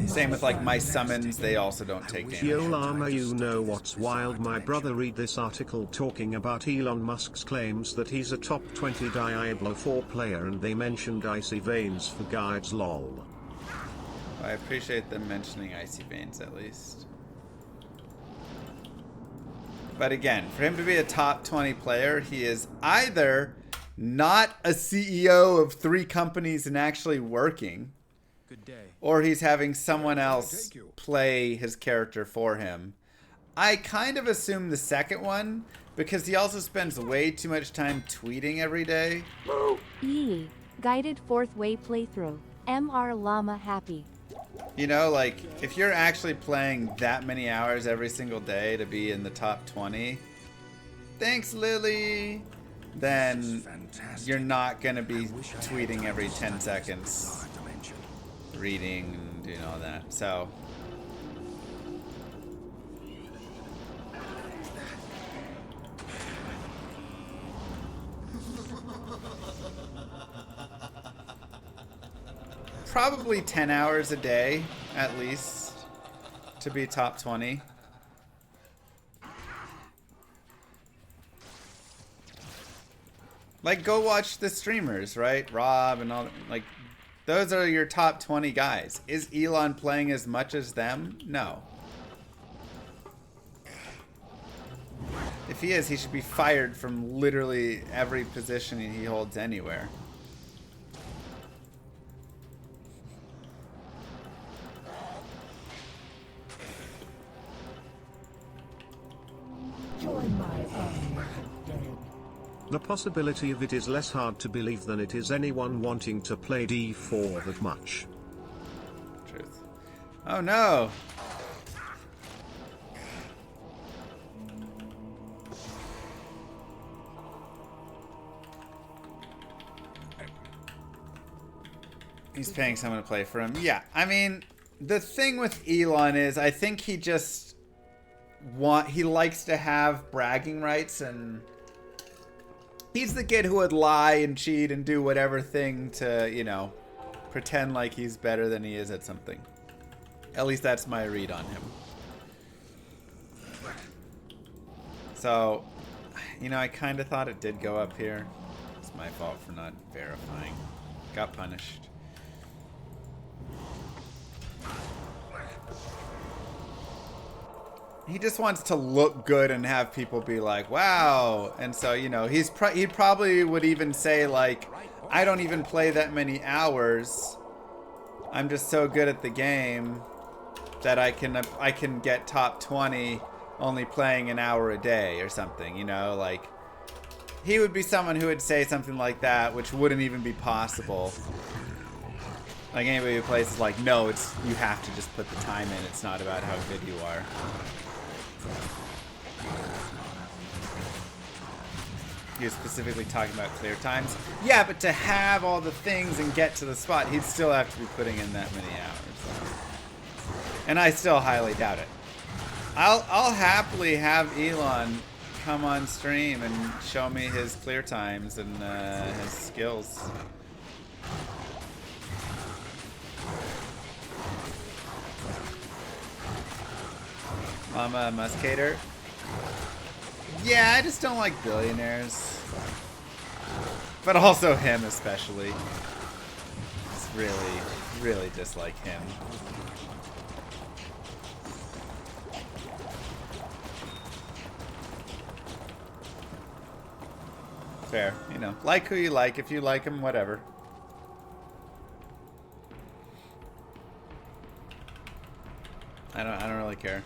Same with like my summons, they also don't take damage. Yo Llama, you know what's wild? My brother read this article talking about Elon Musk's claims that he's a top 20 Diablo 4 player and they mentioned Icy Veins for guides, lol. I appreciate them mentioning Icy Veins at least. But again, for him to be a top 20 player, he is either not a CEO of 3 companies and actually working, Good day. or he's having someone else play his character for him. I kind of assume the second one, because he also spends way too much time tweeting every day. Yee. Guided 4th way playthrough. MR Llama happy. You know, like, if you're actually playing that many hours every single day to be in the top 20, thanks, Lily, then you're not going to be tweeting every 10 seconds, reading and doing all that. So, probably 10 hours a day, at least, to be top 20. Like, go watch the streamers, right? Rob and all, like, those are your top 20 guys. Is Elon playing as much as them? No. If he is, he should be fired from literally every position he holds anywhere. Join my army of the dead. The possibility of it is less hard to believe than it is anyone wanting to play D4 that much. Truth. Oh no! He's paying someone to play for him. Yeah, I mean, the thing with Elon is I think he just he likes to have bragging rights, and he's the kid who would lie and cheat and do whatever thing to, you know, pretend like he's better than he is at something. At least that's my read on him. So, you know, I kind of thought it did go up here. It's my fault for not verifying. Got punished. He just wants to look good and have people be like, wow. And so, you know, he probably would even say, like, I don't even play that many hours. I'm just so good at the game that I can get top 20 only playing an hour a day or something, you know, like he would be someone who would say something like that, which wouldn't even be possible. Like anybody who plays is like, no, it's, you have to just put the time in. It's not about how good you are. He was specifically talking about clear times. Yeah, but to have all the things and get to the spot, he'd still have to be putting in that many hours. And I still highly doubt it. I'll happily have Elon come on stream and show me his clear times and his skills. Mama Muscator. Yeah, I just don't like billionaires. But also him especially. Just really, really dislike him. Fair, you know, like who you like. If you like him, whatever. I don't really care.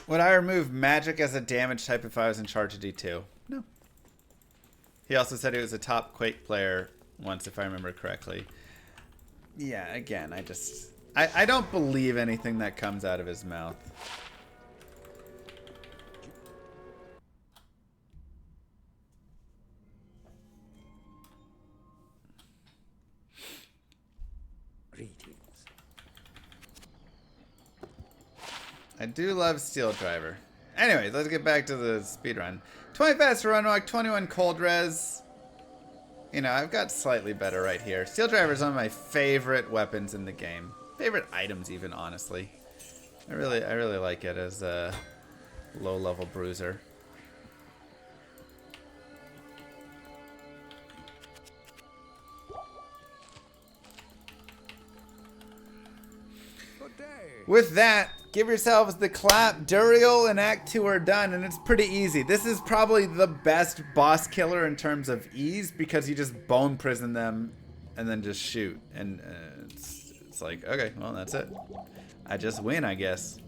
Would I remove magic as a damage type if I was in charge of D2? No. He also said he was a top Quake player once, if I remember correctly. Yeah, again, I don't believe anything that comes out of his mouth. Greetings. I do love Steel Driver. Anyways, let's get back to the speedrun. 20 fast run walk, 21 cold res. You know, I've got slightly better right here. Steel Driver is one of my favorite weapons in the game. Favorite items even, honestly. I really like it as a low-level bruiser. With that, give yourselves the clap. Andariel and Act 2 are done, and it's pretty easy. This is probably the best boss killer in terms of ease because you just bone prison them and then just shoot. And it's like, okay, well, that's it. I just win, I guess.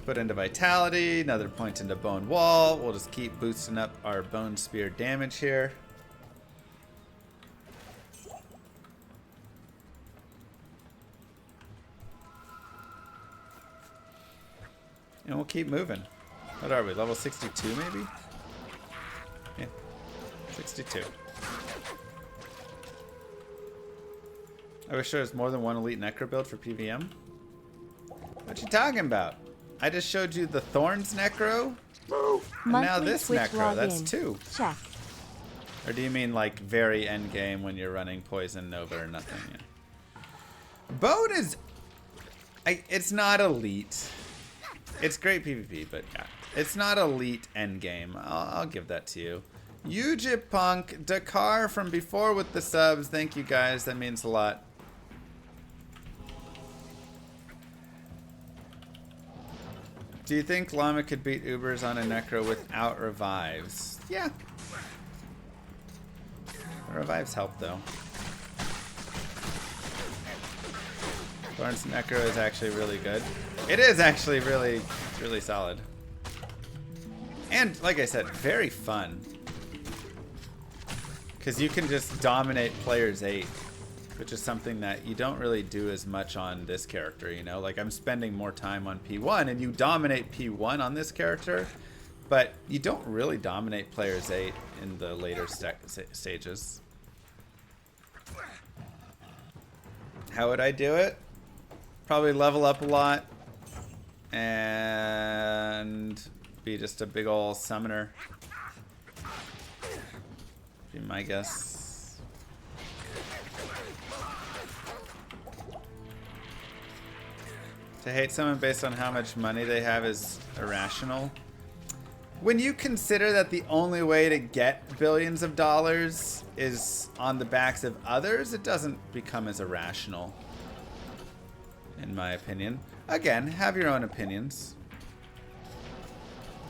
Put into Vitality, another point into Bone Wall. We'll just keep boosting up our Bone Spear damage here. And we'll keep moving. What are we? Level 62 maybe? Yeah. 62. I wish there was more than one elite necro build for PVM. What you talking about? I just showed you the Thorns necro. And now this necro. That's 2. Check. Or do you mean like very end game when you're running Poison Nova or nothing? Yeah. Bone is... it's not elite. It's great PvP, but yeah. It's not elite endgame. I'll give that to you. Ujip Punk, Dakar from before with the subs. Thank you guys. That means a lot. Do you think Llama could beat Ubers on a Necro without revives? Yeah. The revives help though. Thorn's Necro is actually really good. It is actually really, really solid. And, like I said, very fun. Because you can just dominate players 8. Which is something that you don't really do as much on this character, you know? Like, I'm spending more time on P1, and you dominate P1 on this character. But you don't really dominate players 8 in the later stages. How would I do it? Probably level up a lot and be just a big ol' summoner. Be my guess. To hate someone based on how much money they have is irrational. When you consider that the only way to get billions of dollars is on the backs of others, it doesn't become as irrational, in my opinion. Again, have your own opinions.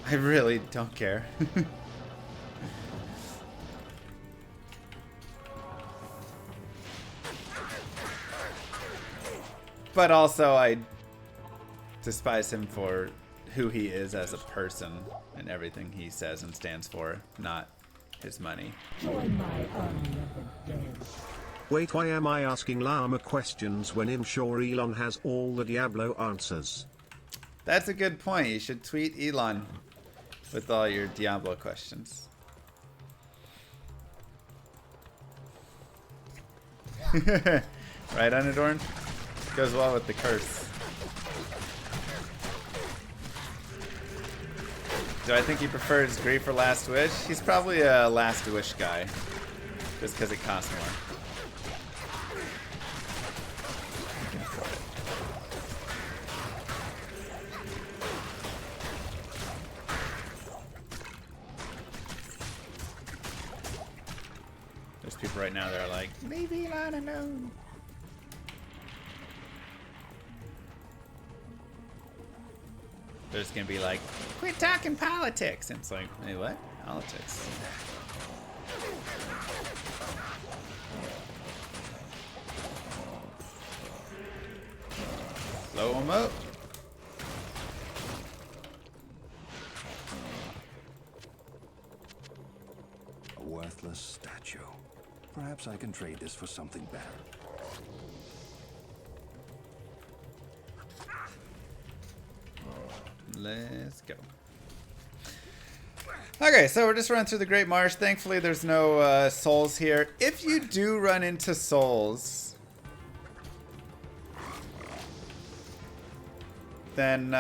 I really don't care. But also, I despise him for who he is as a person and everything he says and stands for, not his money. Join my army of the dead. Wait, why am I asking llama questions when I'm sure Elon has all the Diablo answers? That's a good point. You should tweet Elon with all your Diablo questions. Right, Unadorned? Goes well with the curse. Do I think he prefers Grief or Last Wish? He's probably a Last Wish guy. Just because it costs more. There's people right now that are like, leave Elon alone. They're just gonna be like, quit talking politics. And it's like, hey, what? Politics. Blow them up. A worthless statue. Perhaps I can trade this for something better. Let's go. Okay, so we're just running through the Great Marsh. Thankfully, there's no souls here. If you do run into souls, then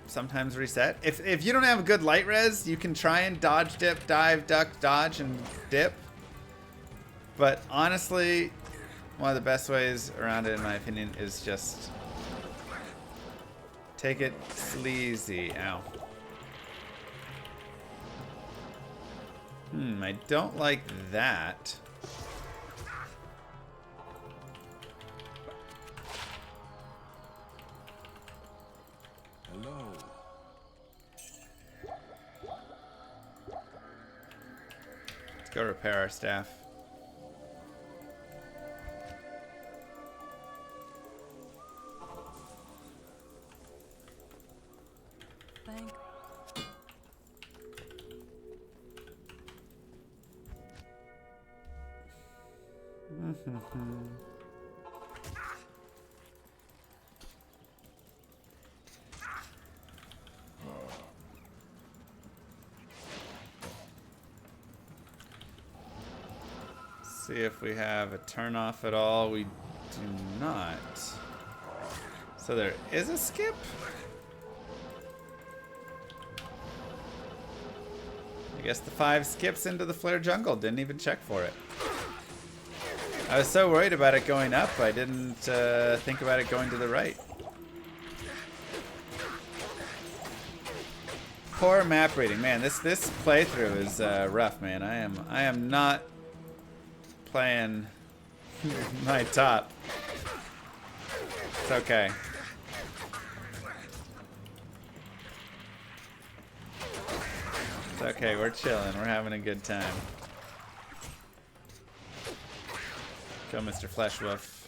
sometimes reset. If you don't have a good light res, you can try and dodge, dip, dive, duck, dodge, and dip. But honestly, one of the best ways around it, in my opinion, is just take it sleazy. Ow. I don't like that. Hello. Let's go repair our staff. Thank. See if we have a turn off at all. We do not. So there is a skip? I guess the 5 skips into the Flare Jungle. Didn't even check for it. I was so worried about it going up, I didn't think about it going to the right. Poor map reading. Man, this playthrough is rough, man. I am not playing my top. It's okay. It's okay, we're chilling. We're having a good time. Kill Mr. Fleshwolf.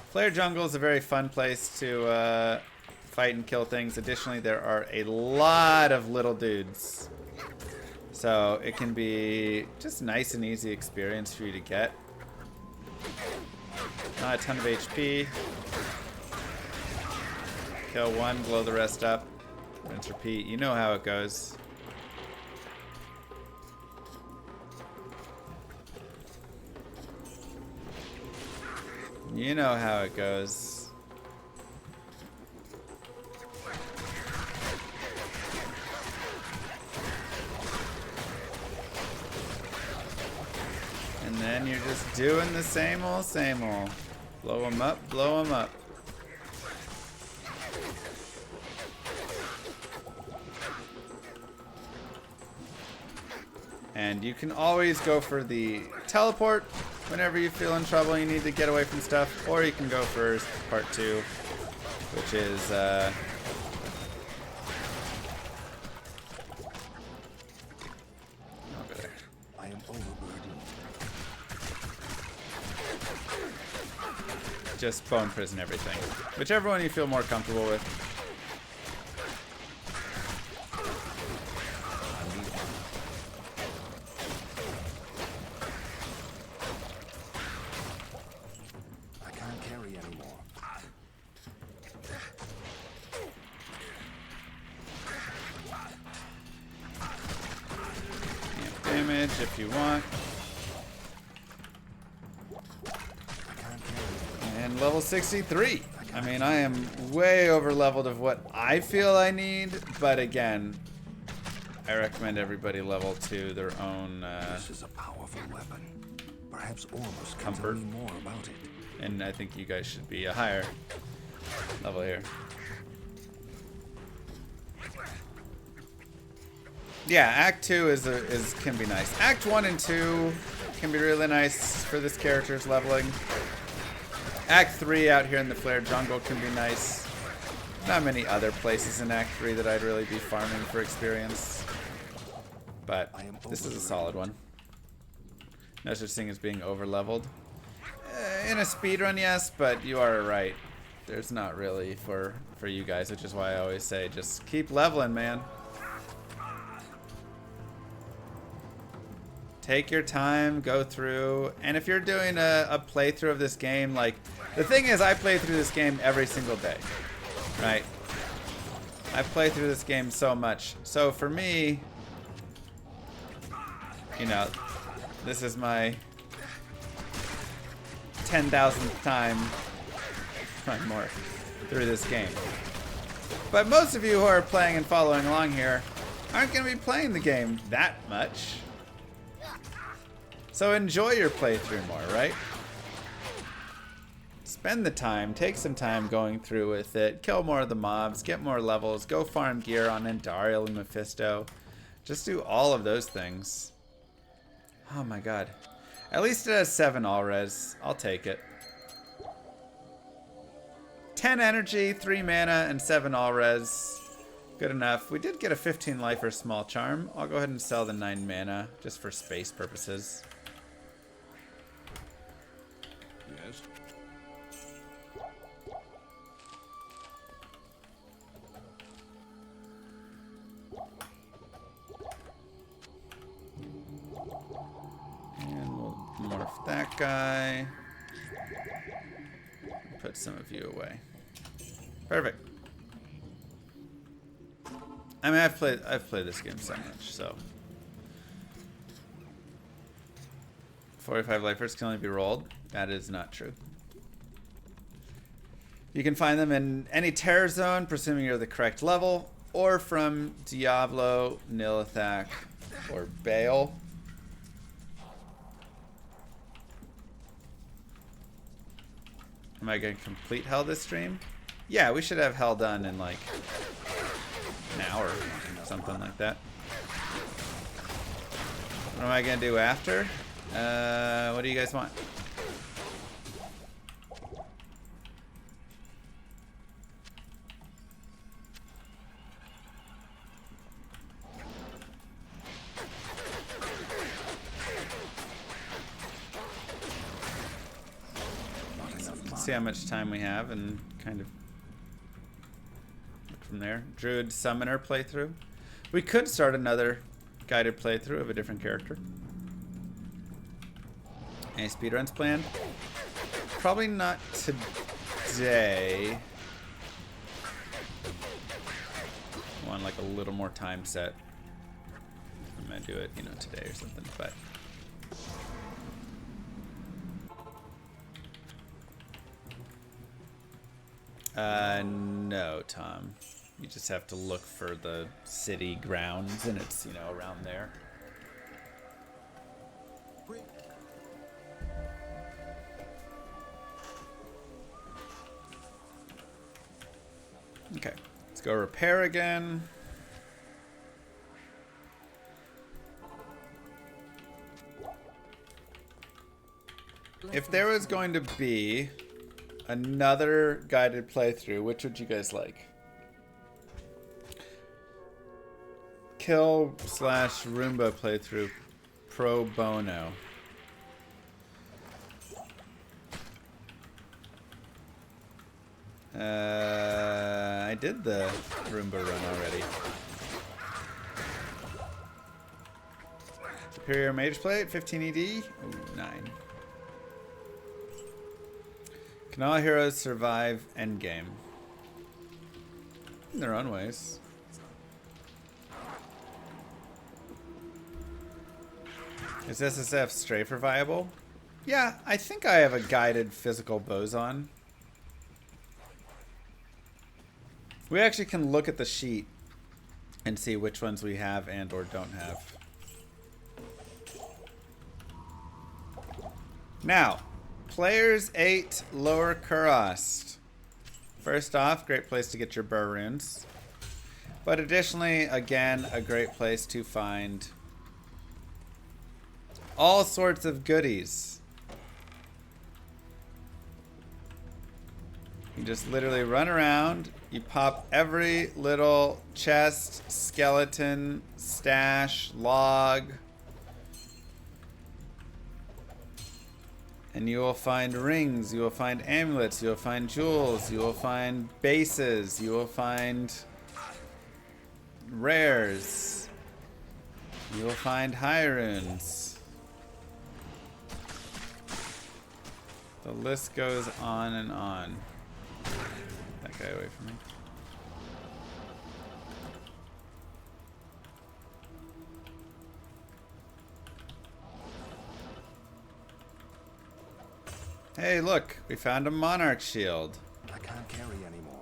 Flare Jungle is a very fun place to fight and kill things. Additionally, there are a lot of little dudes. So it can be just nice and easy experience for you to get. Not a ton of HP. Kill one, blow the rest up. Rinse, repeat. You know how it goes. You know how it goes. And then you're just doing the same old, same old. Blow them up, blow them up. And you can always go for the teleport whenever you feel in trouble and you need to get away from stuff, or you can go for part 2, which is over there. I am overburdened. Just bone prison everything, whichever one you feel more comfortable with. I can't carry anymore. Damage if you want. I can't carry And level 63. I mean, I am way over leveled of what I feel I need, but again, I recommend everybody level to their own This is a powerful weapon. Perhaps Ormus can Comfort. tell me more about it. and I think you guys should be a higher level here. Yeah, Act 2 can be nice. Act 1 and 2 can be really nice for this character's leveling. Act 3 out here in the Flare Jungle can be nice. Not many other places in Act 3 that I'd really be farming for experience. But this is a solid one. No such thing as being over leveled. In a speedrun, yes, but you are right. There's not really for you guys, which is why I always say just keep leveling, man. Take your time, go through, and if you're doing a playthrough of this game, like, the thing is, I play through this game every single day, right? I play through this game so much. So for me, you know, this is my 10,000th time, probably more, through this game. But most of you who are playing and following along here aren't going to be playing the game that much. So enjoy your playthrough more, right? Spend the time, take some time going through with it, kill more of the mobs, get more levels, go farm gear on Andariel and Mephisto. Just do all of those things. Oh my god. At least it has 7 all-res. I'll take it. 10 energy, 3 mana, and 7 all-res. Good enough. We did get a 15 life or small charm. I'll go ahead and sell the 9 mana, just for space purposes. Yes. And we'll morph that guy. Put some of you away. Perfect. I mean, I've played this game so much, so 45 lifers can only be rolled. That is not true. You can find them in any terror zone, presuming you're the correct level, or from Diablo, Nilithak, or Bael. Am I going to complete Hell this stream? Yeah, we should have Hell done in like an hour, something like that. What am I going to do after? What do you guys want? See how much time we have and kind of look from there. Druid Summoner playthrough. We could start another guided playthrough of a different character. Any speedruns planned? Probably not today. I want like a little more time set. I'm gonna do it, you know, today or something, but No, Tom. You just have to look for the city grounds, and it's, you know, around there. Okay, let's go repair again. If there was going to be another guided playthrough, which would you guys like? Kill / Roomba playthrough pro bono. I did the Roomba run already. Superior Mage Plate, 15 ED. Ooh, 9. Can all heroes survive endgame? In their own ways. Is SSF Strafer viable? Yeah, I think I have a guided physical boson. We actually can look at the sheet and see which ones we have and or don't have. Now, Players 8 Lower Kurast. First off, great place to get your burr runes. But additionally, again, a great place to find all sorts of goodies. You just literally run around, you pop every little chest, skeleton, stash, log, and you will find rings, you will find amulets, you will find jewels, you will find bases, you will find rares, you will find high runes. The list goes on and on. That guy away from me. Hey, look, we found a monarch shield. I can't carry anymore.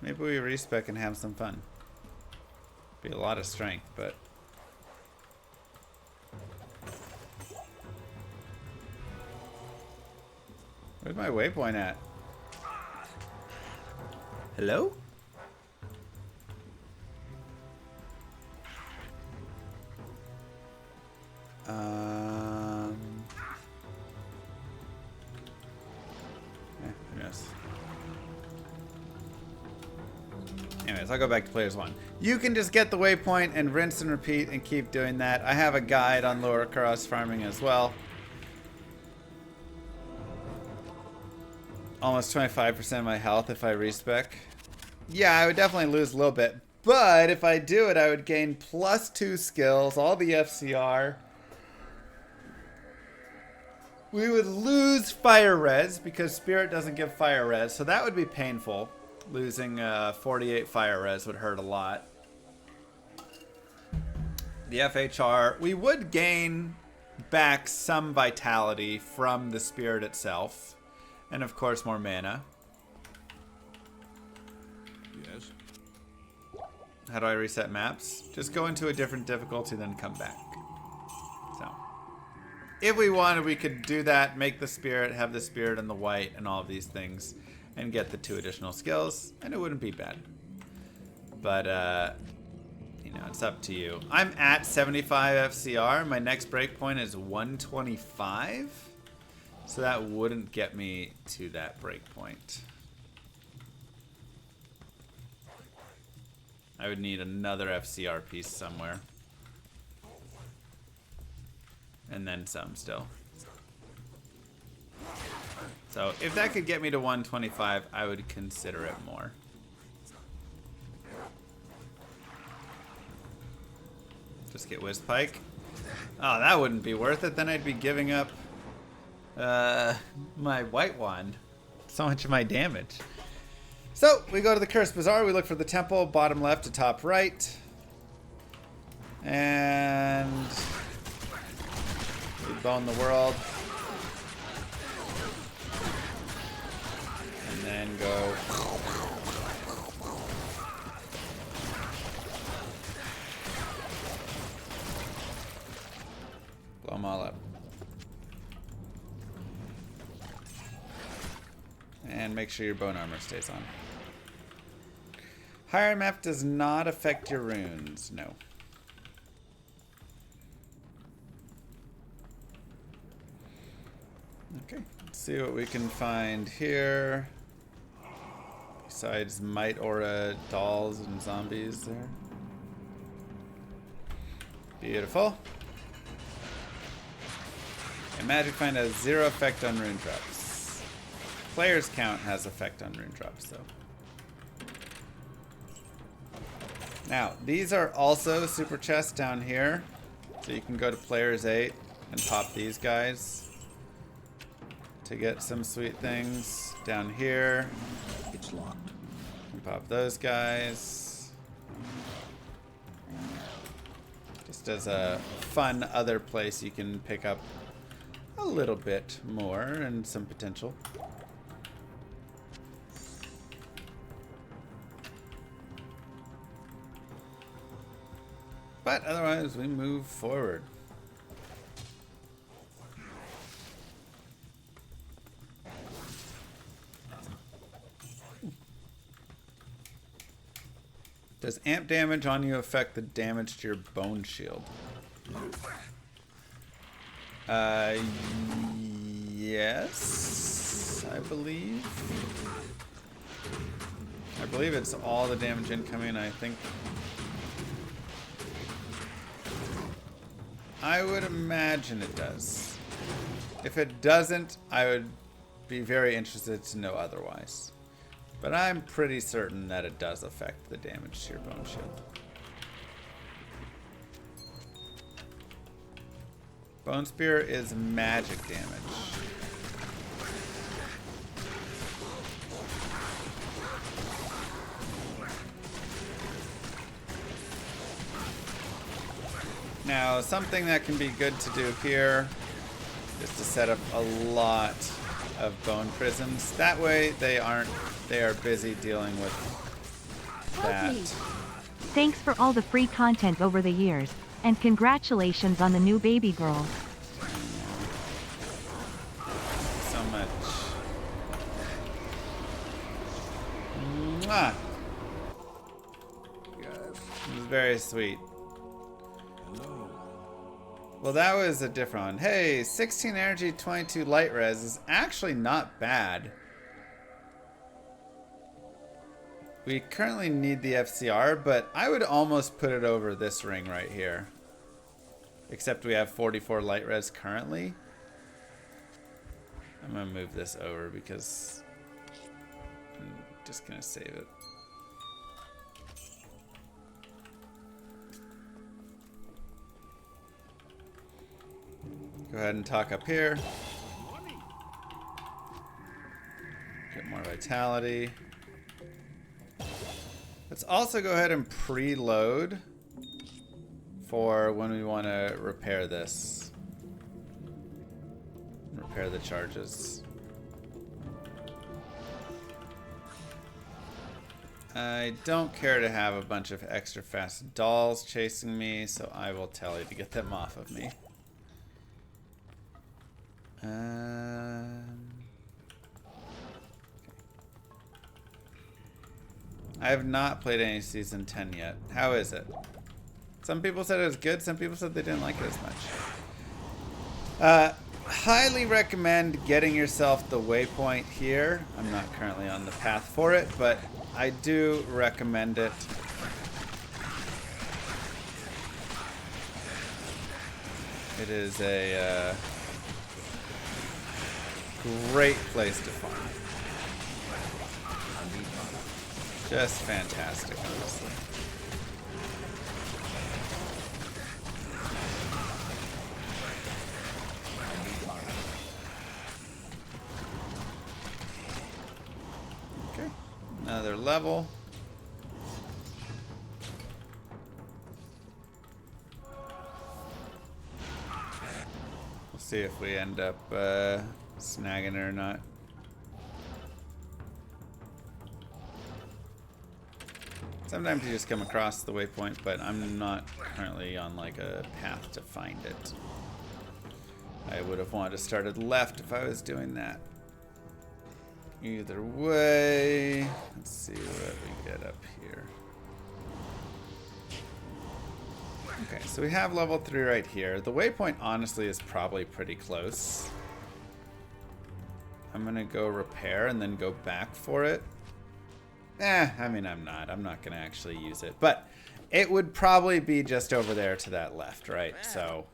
Maybe we respec and have some fun. Be a lot of strength, but where's my waypoint at? Hello? Who knows? Anyways, I'll go back to players 1. You can just get the waypoint and rinse and repeat and keep doing that. I have a guide on Lower Kurast farming as well. Almost 25% of my health if I respec. Yeah, I would definitely lose a little bit. But if I do it, I would gain +2 skills, all the FCR. We would lose fire res because Spirit doesn't give fire res, so that would be painful. Losing 48 fire res would hurt a lot. The FHR, we would gain back some vitality from the Spirit itself. And of course, more mana. Yes. How do I reset maps? Just go into a different difficulty, then come back. So, if we wanted, we could do that, make the Spirit, have the Spirit and the white and all of these things, and get the 2 additional skills, and it wouldn't be bad. But, you know, it's up to you. I'm at 75 FCR. My next breakpoint is 125. So that wouldn't get me to that breakpoint. I would need another FCR piece somewhere. And then some still. So if that could get me to 125, I would consider it more. Just get Wisp Pike. Oh, that wouldn't be worth it. Then I'd be giving up my white wand. So much of my damage. So we go to the Cursed Bazaar. We look for the temple, bottom left to top right. And Good bow in the world. And then go. Blow them all up. And make sure your bone armor stays on. Higher map does not affect your runes. No. Okay, let's see what we can find here. Besides Might Aura dolls and zombies there. Beautiful. And Magic Find has 0 effect on rune drops. Player's count has effect on rune drops though. Now, these are also super chests down here. So you can go to Player's 8 and pop these guys to get some sweet things. Down here, It's locked. and pop those guys. Just as a fun other place you can pick up a little bit more and some potential. But otherwise, we move forward. Does amp damage on you affect the damage to your bone shield? Yes, I believe. I believe it's all the damage incoming, I think. I would imagine it does. If it doesn't, I would be very interested to know otherwise. But I'm pretty certain that it does affect the damage to your bone shield. Bone Spear is magic damage. Now, something that can be good to do here is to set up a lot of bone prisms. That way they are busy dealing with that. Thanks for all the free content over the years, and congratulations on the new baby girl. So much. Mwah! It was very sweet. Well, that was a different one. Hey, 16 energy, 22 light res is actually not bad. We currently need the FCR, but I would almost put it over this ring right here. Except we have 44 light res currently. I'm gonna move this over because I'm just gonna save it. Go ahead and talk up here. Get more vitality. Let's also go ahead and preload for when we want to repair this. Repair the charges. I don't care to have a bunch of extra fast dolls chasing me, so I will tell you to get them off of me. I have not played any Season 10 yet. How is it? Some people said it was good, some people said they didn't like it as much. Highly recommend getting yourself the waypoint here. I'm not currently on the path for it, but I do recommend it. It is a great place to farm. Just fantastic, honestly. Okay, another level. We'll See if we end up snagging it or not. Sometimes you just come across the waypoint, but I'm not currently on like a path to find it. I would have wanted to start at left if I was doing that. Either way, let's see what we get up here. Okay, so we have level 3 right here. The waypoint honestly is probably pretty close. I'm gonna go repair and then go back for it. I mean, I'm not gonna actually use it, but it would probably be just over there to that left, right? So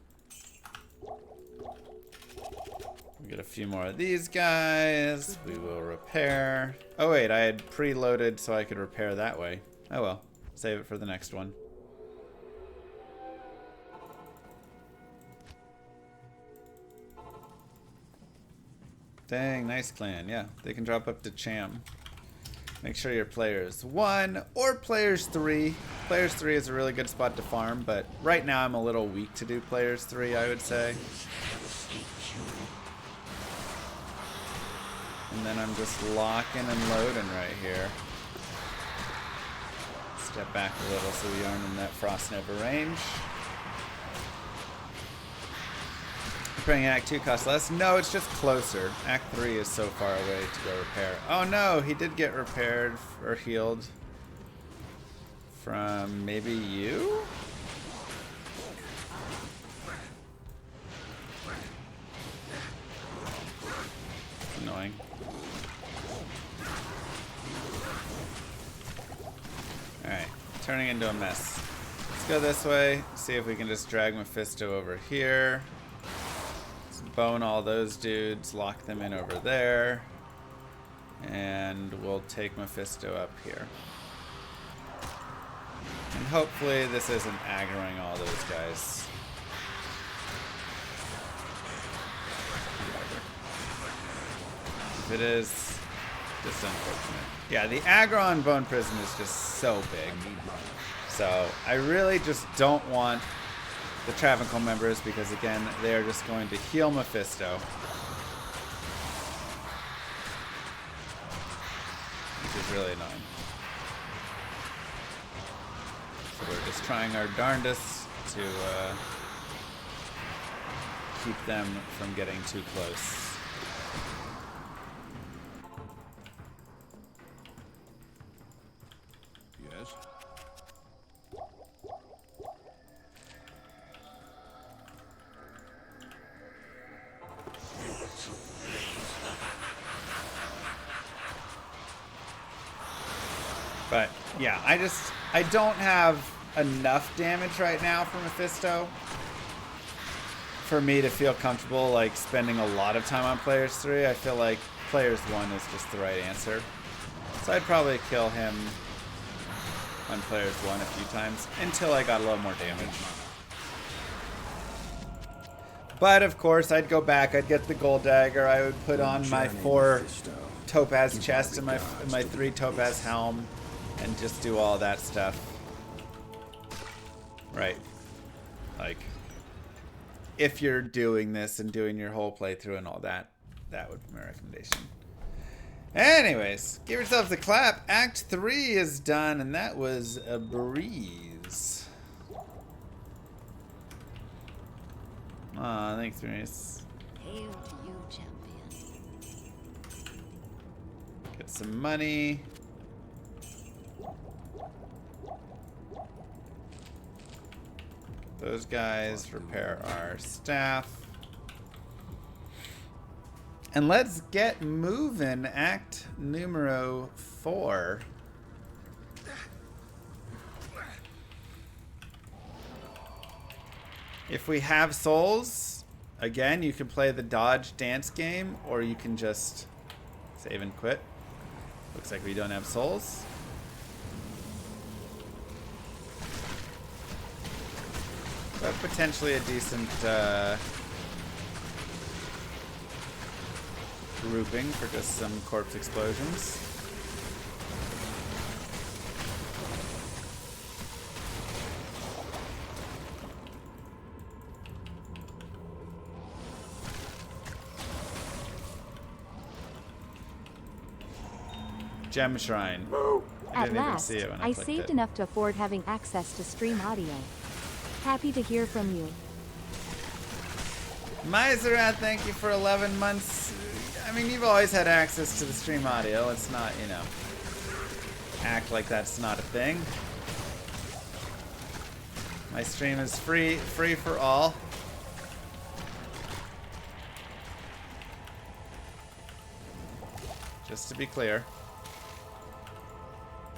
we get a few more of these guys. We will repair. Oh wait, I had preloaded so I could repair that way. Oh well, save it for the next one. Dang, nice clan. Yeah, they can drop up to Cham. Make sure you're players 1 or players 3. Players 3 is a really good spot to farm, but right now I'm a little weak to do players 3, I would say. And then I'm just locking and loading right here. Step back a little so we aren't in that Frost Never range. Repairing Act 2 costs less. No, it's just closer. Act 3 is so far away to go repair. Oh no, he did get repaired or healed from maybe you? It's annoying. Alright, turning into a mess. Let's go this way, see if we can just drag Mephisto over here. Bone all those dudes, lock them in over there, and we'll take Mephisto up here. And hopefully this isn't aggroing all those guys. If it is, just unfortunate. Yeah, the aggro on Bone Prison is just so big. So I really just don't want the Travancore members, because again, they are just going to heal Mephisto. Which is really annoying. So we're just trying our darndest to keep them from getting too close. Yes. But yeah, I don't have enough damage right now for Mephisto for me to feel comfortable like spending a lot of time on players 3. I feel like players 1 is just the right answer. So I'd probably kill him on players 1 a few times until I got a little more damage. But of course, I'd go back, I'd get the gold dagger, I would put on my 4 topaz chest and my 3 topaz helm, and just do all that stuff. Right. Like, if you're doing this and doing your whole playthrough and all that, that would be my recommendation. Anyways, give yourselves a clap. Act 3 is done, and that was a breeze. Aw, thanks, Maurice. Hail to you, champion. Get some money. Those guys, repair our staff. And let's get moving. Act numero 4. If we have souls, again, you can play the dodge dance game, or you can just save and quit. Looks like we don't have souls. But potentially a decent grouping for just some corpse explosions. Gem Shrine. I At didn't even last, see it when I I clicked saved it. enough to afford having access to stream audio. Happy to hear from you. Miserat, thank you for 11 months. I mean, you've always had access to the stream audio. Let's not, you know, act like that's not a thing. My stream is free for all. Just to be clear.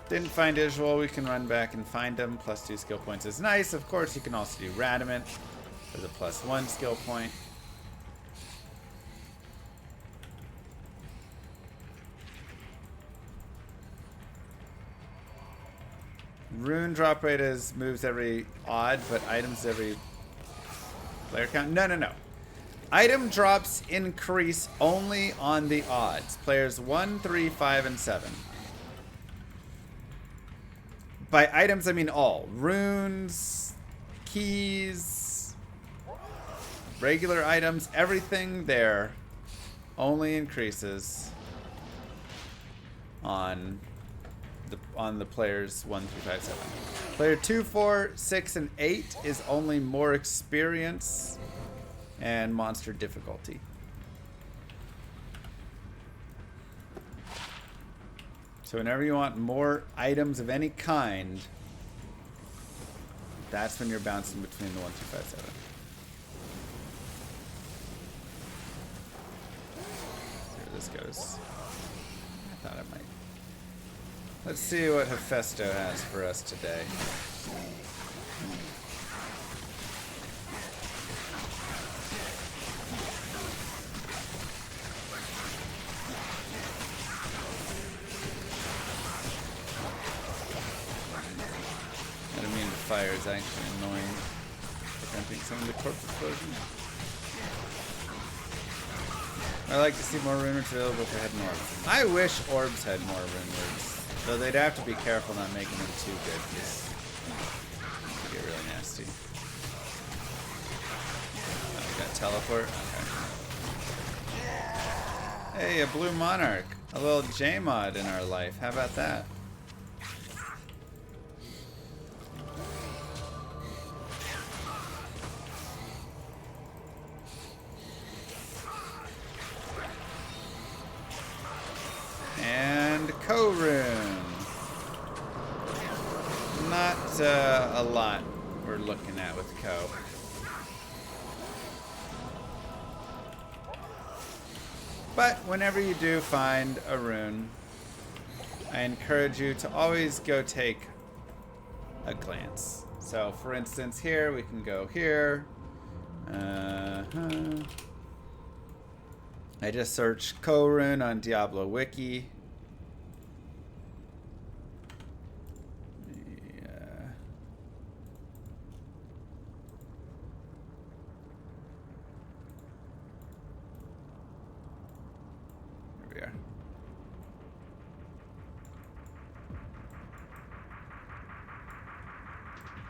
Didn't find Isual, we can run back and find them. +2 skill points is nice. Of course, you can also do Radamant for the +1 skill point. Rune drop rate is moves every odd, but items every player count. No. Item drops increase only on the odds. Players 1, 3, 5, and 7. By items, I mean all. Runes, keys, regular items, everything there only increases on the players 1 through 5, 7. Player 2, 4, 6, and 8 is only more experience and monster difficulty. So whenever you want more items of any kind, that's when you're bouncing between the 1 through 5, 7. Let's see where this goes. I thought I might. Let's see what Hephaestus has for us today. I don't mean the fire is actually annoying, preventing some of the corpse explosion. I like to see more rune words available if they had more. I wish orbs had more rune words. Though they'd have to be careful not making them too good, because they get really nasty. Oh, we got teleport? Okay. Hey, a blue monarch. A little J-mod in our life. How about that? And Korun. Not a lot we're looking at with Ko. But whenever you do find a rune, I encourage you to always go take a glance. So for instance here, we can go here. I just searched Korun on Diablo Wiki. Here we are.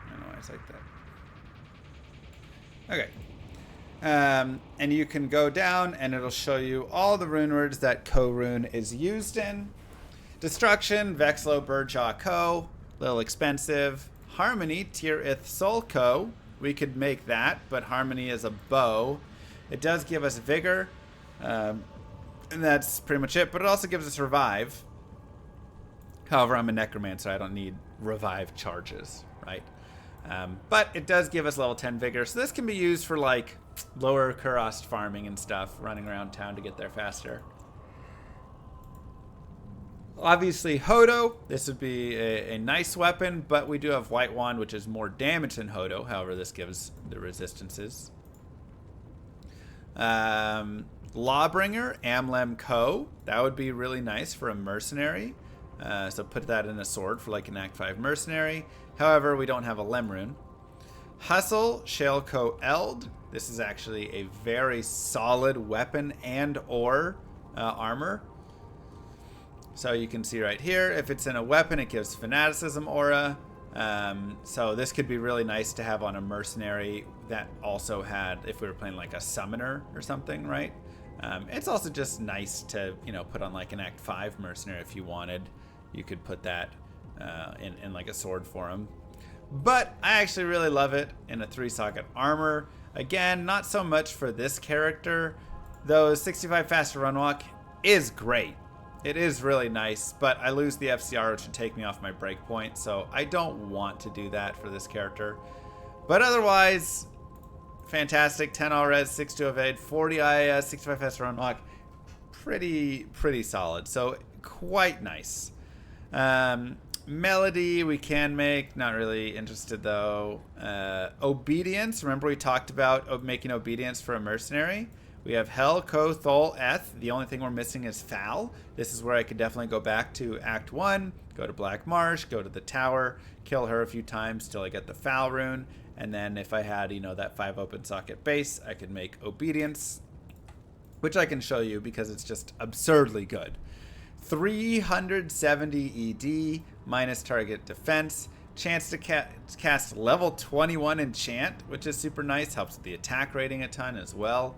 I don't know why it's like that. Okay. And you can go down and it'll show you all the rune words that Korun is used in. Destruction, Vexlo, Birdjaw Ko, little expensive. Harmony, Tirith Soul Ko. We could make that, but Harmony is a bow. It does give us Vigor, and that's pretty much it, but it also gives us Revive. However, I'm a Necromancer, I don't need Revive charges, right? But it does give us level 10 Vigor, so this can be used for like lower Kurost farming and stuff, running around town to get there faster. Obviously Hodo, this would be a nice weapon, but we do have White Wand, which is more damage than Hodo. However, this gives the resistances. Lawbringer, Amlem Ko, that would be really nice for a mercenary. So put that in a sword for like an Act 5 mercenary. However, we don't have a Lemrune. Hustle, Shaleko Eld. This is actually a very solid weapon and or armor. So you can see right here, if it's in a weapon, it gives Fanaticism aura. So this could be really nice to have on a mercenary that also had, if we were playing like a summoner or something, right? It's also just nice to, you know, put on like an Act 5 mercenary if you wanted. you could put that in like a sword form. But I actually really love it in a 3-socket armor. Again, not so much for this character, though 65 faster run walk is great. It is really nice, but I lose the FCR, which would take me off my breakpoint, so I don't want to do that for this character. But otherwise, fantastic. 10 all res, 6-2 evade, 40 IAS, 65 faster run walk. Pretty solid. So quite nice. Melody we can make. Not really interested though. Obedience. Remember we talked about making obedience for a mercenary. We have Hel, Ko, Thol, Eth. The only thing we're missing is Fal. This is where I could definitely go back to Act 1, go to Black Marsh, go to the tower, kill her a few times till I get the Fal rune. And then if I had, you know, that 5 open socket base, I could make Obedience, which I can show you because it's just absurdly good. 370 ED minus target defense. Chance to cast level 21 enchant, which is super nice. Helps with the attack rating a ton as well.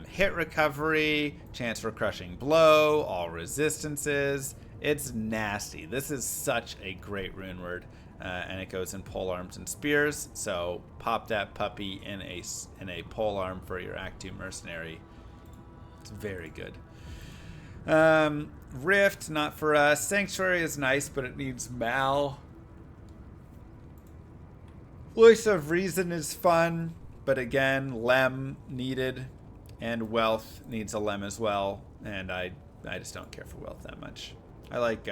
Hit recovery, chance for crushing blow, all resistances. It's nasty. This is such a great rune word, and it goes in pole arms and spears. So pop that puppy in a pole arm for your Act 2 mercenary. It's very good. Rift, not for us. Sanctuary is nice, but it needs Mal. Voice of Reason is fun, but again, Lem needed. And Wealth needs a Lem as well, and I just don't care for Wealth that much. I like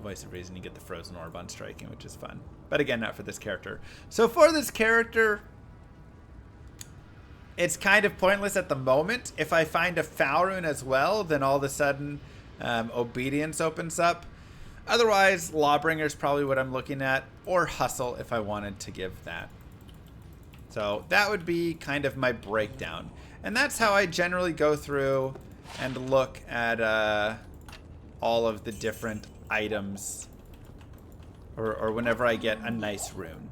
Voice of Reason. You get the Frozen Orb on striking, which is fun. But again, not for this character. So for this character, it's kind of pointless at the moment. If I find a Fal rune as well, then all of a sudden Obedience opens up. Otherwise, Lawbringer is probably what I'm looking at, or Hustle if I wanted to give that. So that would be kind of my breakdown. And that's how I generally go through and look at all of the different items, or whenever I get a nice rune.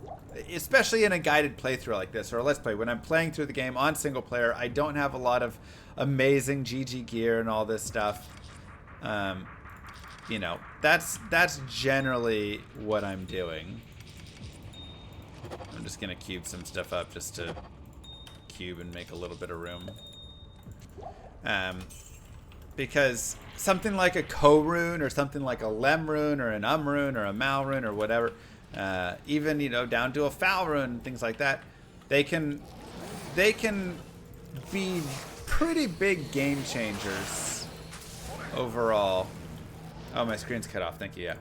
Especially in a guided playthrough like this, or a Let's Play. When I'm playing through the game on single player, I don't have a lot of amazing GG gear and all this stuff. You know, that's generally what I'm doing. I'm just gonna cube some stuff up just to cube and make a little bit of room. Because something like a Ko rune, or something like a Lem rune, or an rune, or a Mal rune, or whatever, even, you know, down to a Fal rune and things like that, they can be pretty big game changers overall. Oh, my screen's cut off. Thank you. Yeah,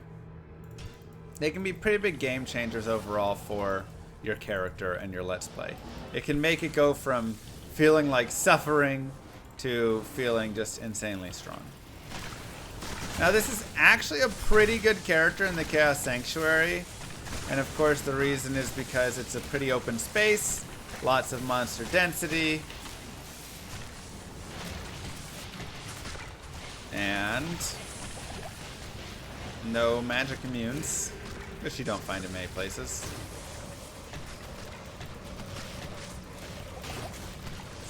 they can be pretty big game changers overall for your character and your Let's Play. It can make it go from feeling like suffering to feeling just insanely strong. Now, this is actually a pretty good character in the Chaos Sanctuary. And of course, the reason is because it's a pretty open space, lots of monster density, and no magic immunes, which you don't find in many places.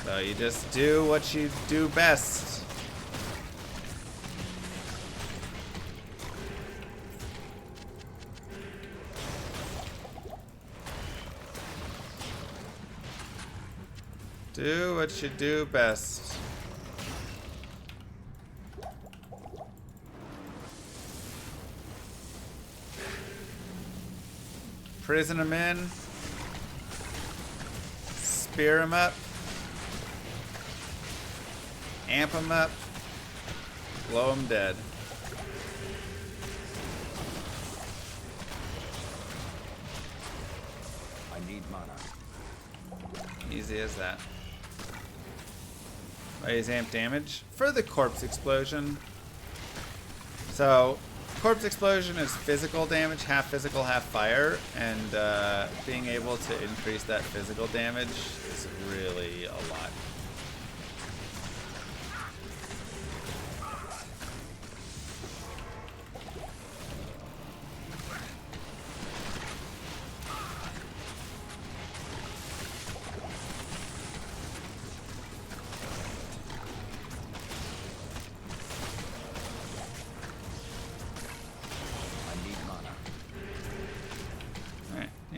So you just do what you do best. Do what you do best. Prison them in. Spear them up. Amp them up. Blow them dead. I need mana. Easy as that. Raise amp damage for the corpse explosion. So, corpse explosion is physical damage, half physical, half fire, and being able to increase that physical damage is really a lot.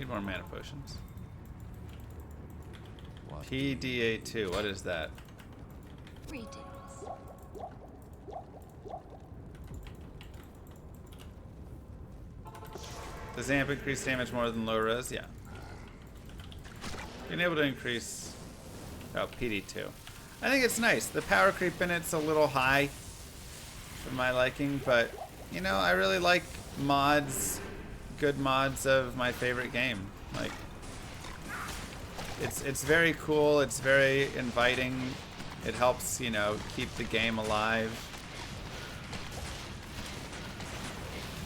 Need more mana potions. What? PDA2, what is that? Greetings. Does amp increase damage more than low res? Yeah. Being able to increase... Oh, PD2. I think it's nice. The power creep in it's a little high for my liking, but, you know, I really like mods, good mods of my favorite game. Like, it's very cool, it's very inviting. It helps, you know, keep the game alive.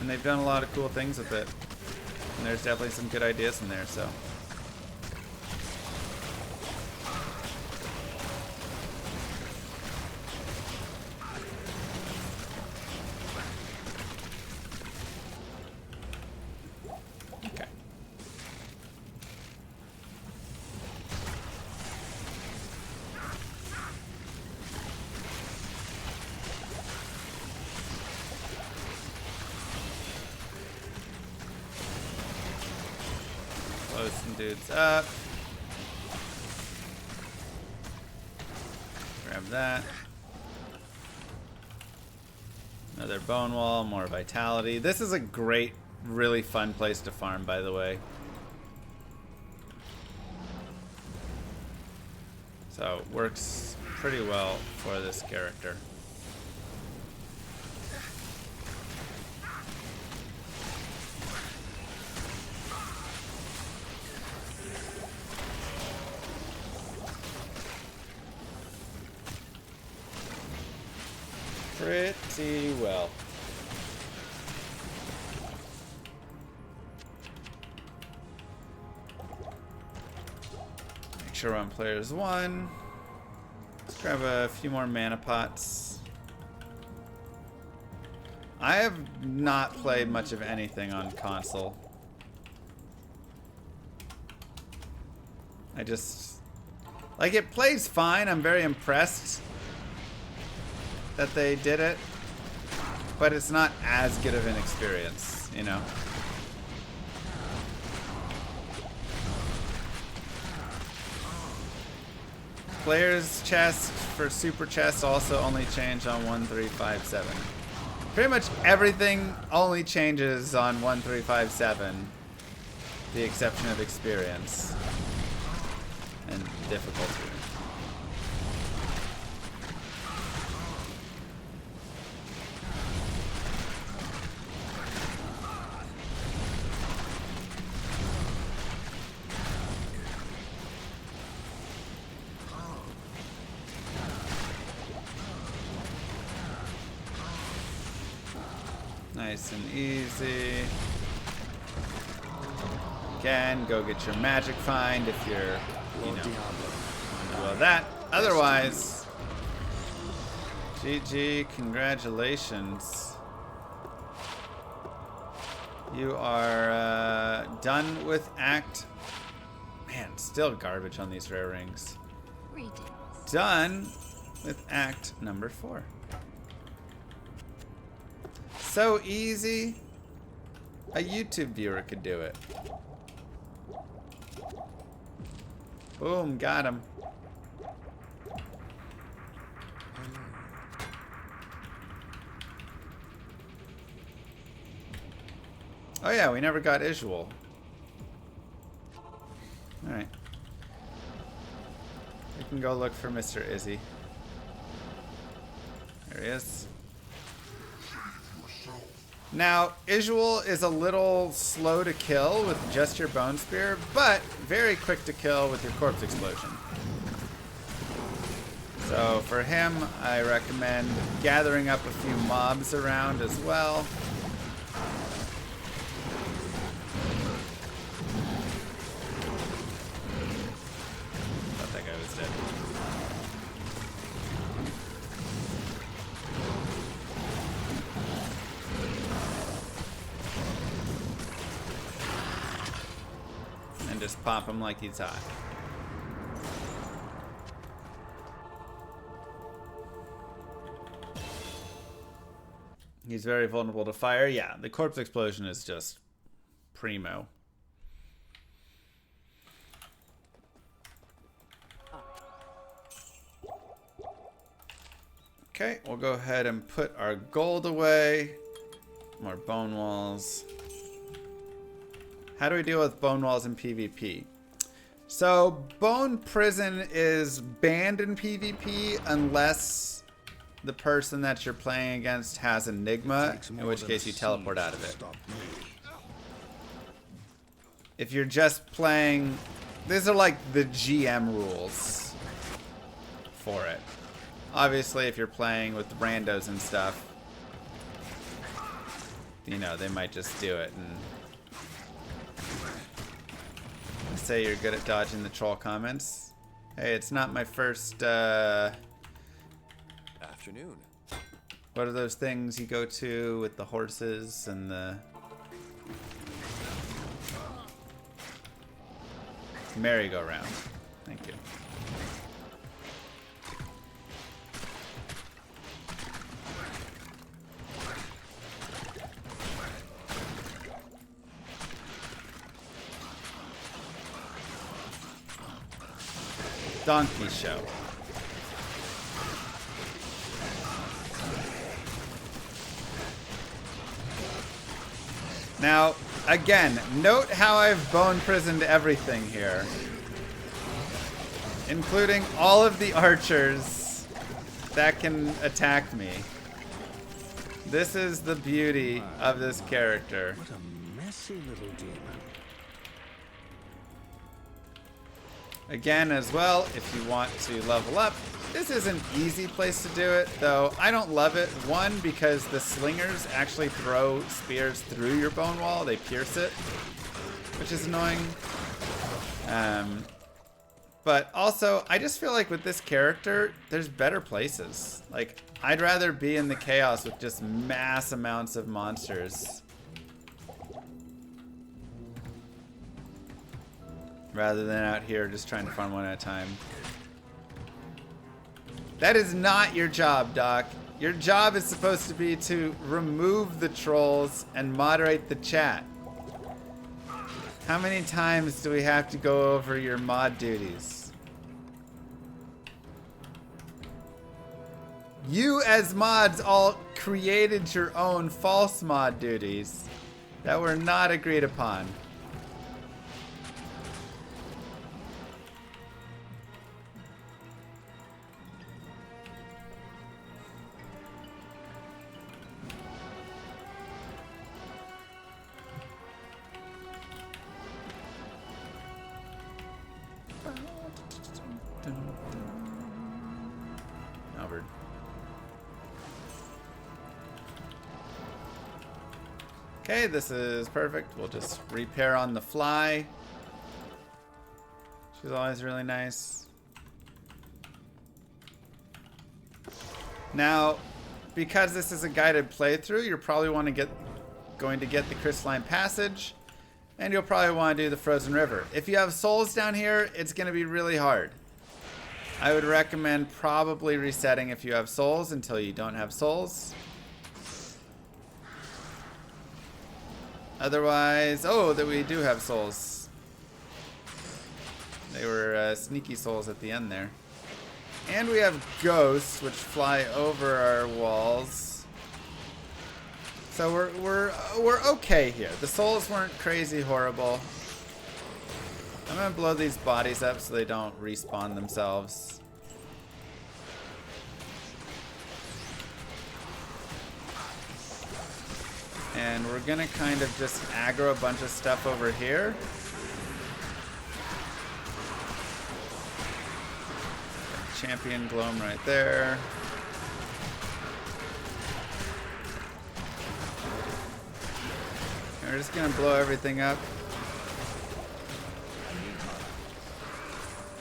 And they've done a lot of cool things with it. And there's definitely some good ideas in there, so. Okay. Blow some dudes up. Grab that. Another bone wall, more vitality. This is a great, really fun place to farm, by the way. So, works pretty well for this character. Pretty well. Make sure we're on players 1. Let's grab a few more mana pots. I have not played much of anything on console. I just... Like, it plays fine. I'm very impressed that they did it, but it's not as good of an experience, you know? Player's chest for super chest also only change on 1357. Pretty much everything only changes on 1357, the exception of experience and difficulty. Nice and easy. Again, go get your magic find if you're, you know, do all that. Otherwise, GG, congratulations. You are done with act. Man, still garbage on these rare rings. Greetings. Done with act number 4. So easy, a YouTube viewer could do it. Boom, got him. Oh yeah, we never got Isual. Alright. We can go look for Mr. Izzy. There he is. Now, Isual is a little slow to kill with just your Bone Spear, but very quick to kill with your Corpse Explosion. So for him, I recommend gathering up a few mobs around as well. Thought that guy was dead. And just pop him like he's hot. He's very vulnerable to fire. Yeah, the Corpse Explosion is just primo. Okay, we'll go ahead and put our gold away. More bone walls. How do we deal with bone walls in PvP? So, Bone Prison is banned in PvP unless the person that you're playing against has Enigma, in which case you teleport out of it. If you're just playing... These are like the GM rules for it. Obviously, if you're playing with randos and stuff, you know, they might just do it and say you're good at dodging the troll comments. Hey, it's not my first, Afternoon. what are those things you go to with the horses and the... merry-go-round. Thank you. Donkey show. Now, again, note how I've bone prisoned everything here. Including all of the archers that can attack me. This is the beauty of this character. What a messy little demon. Again, as well, if you want to level up, this is an easy place to do it, though I don't love it. One, because the slingers actually throw spears through your bone wall. They pierce it, which is annoying. But also, I just feel like with this character, there's better places. Like, I'd rather be in the chaos with just mass amounts of monsters, rather than out here just trying to farm one at a time. That is not your job, Doc. Your job is supposed to be to remove the trolls and moderate the chat. How many times do we have to go over your mod duties? You as mods all created your own false mod duties that were not agreed upon. Albert. Okay, this is perfect. We'll just repair on the fly. She's always really nice. Now, because this is a guided playthrough, you're probably going to get the crystalline passage, and you'll probably want to do the frozen river. If you have souls down here, it's going to be really hard. I would recommend probably resetting if you have souls until you don't have souls. Otherwise, oh, that we do have souls. They were sneaky souls at the end there. And we have ghosts, which fly over our walls. So we're okay here. The souls weren't crazy horrible. I'm gonna blow these bodies up so they don't respawn themselves. And we're gonna kind of just aggro a bunch of stuff over here. Champion Gloam right there. And we're just gonna blow everything up.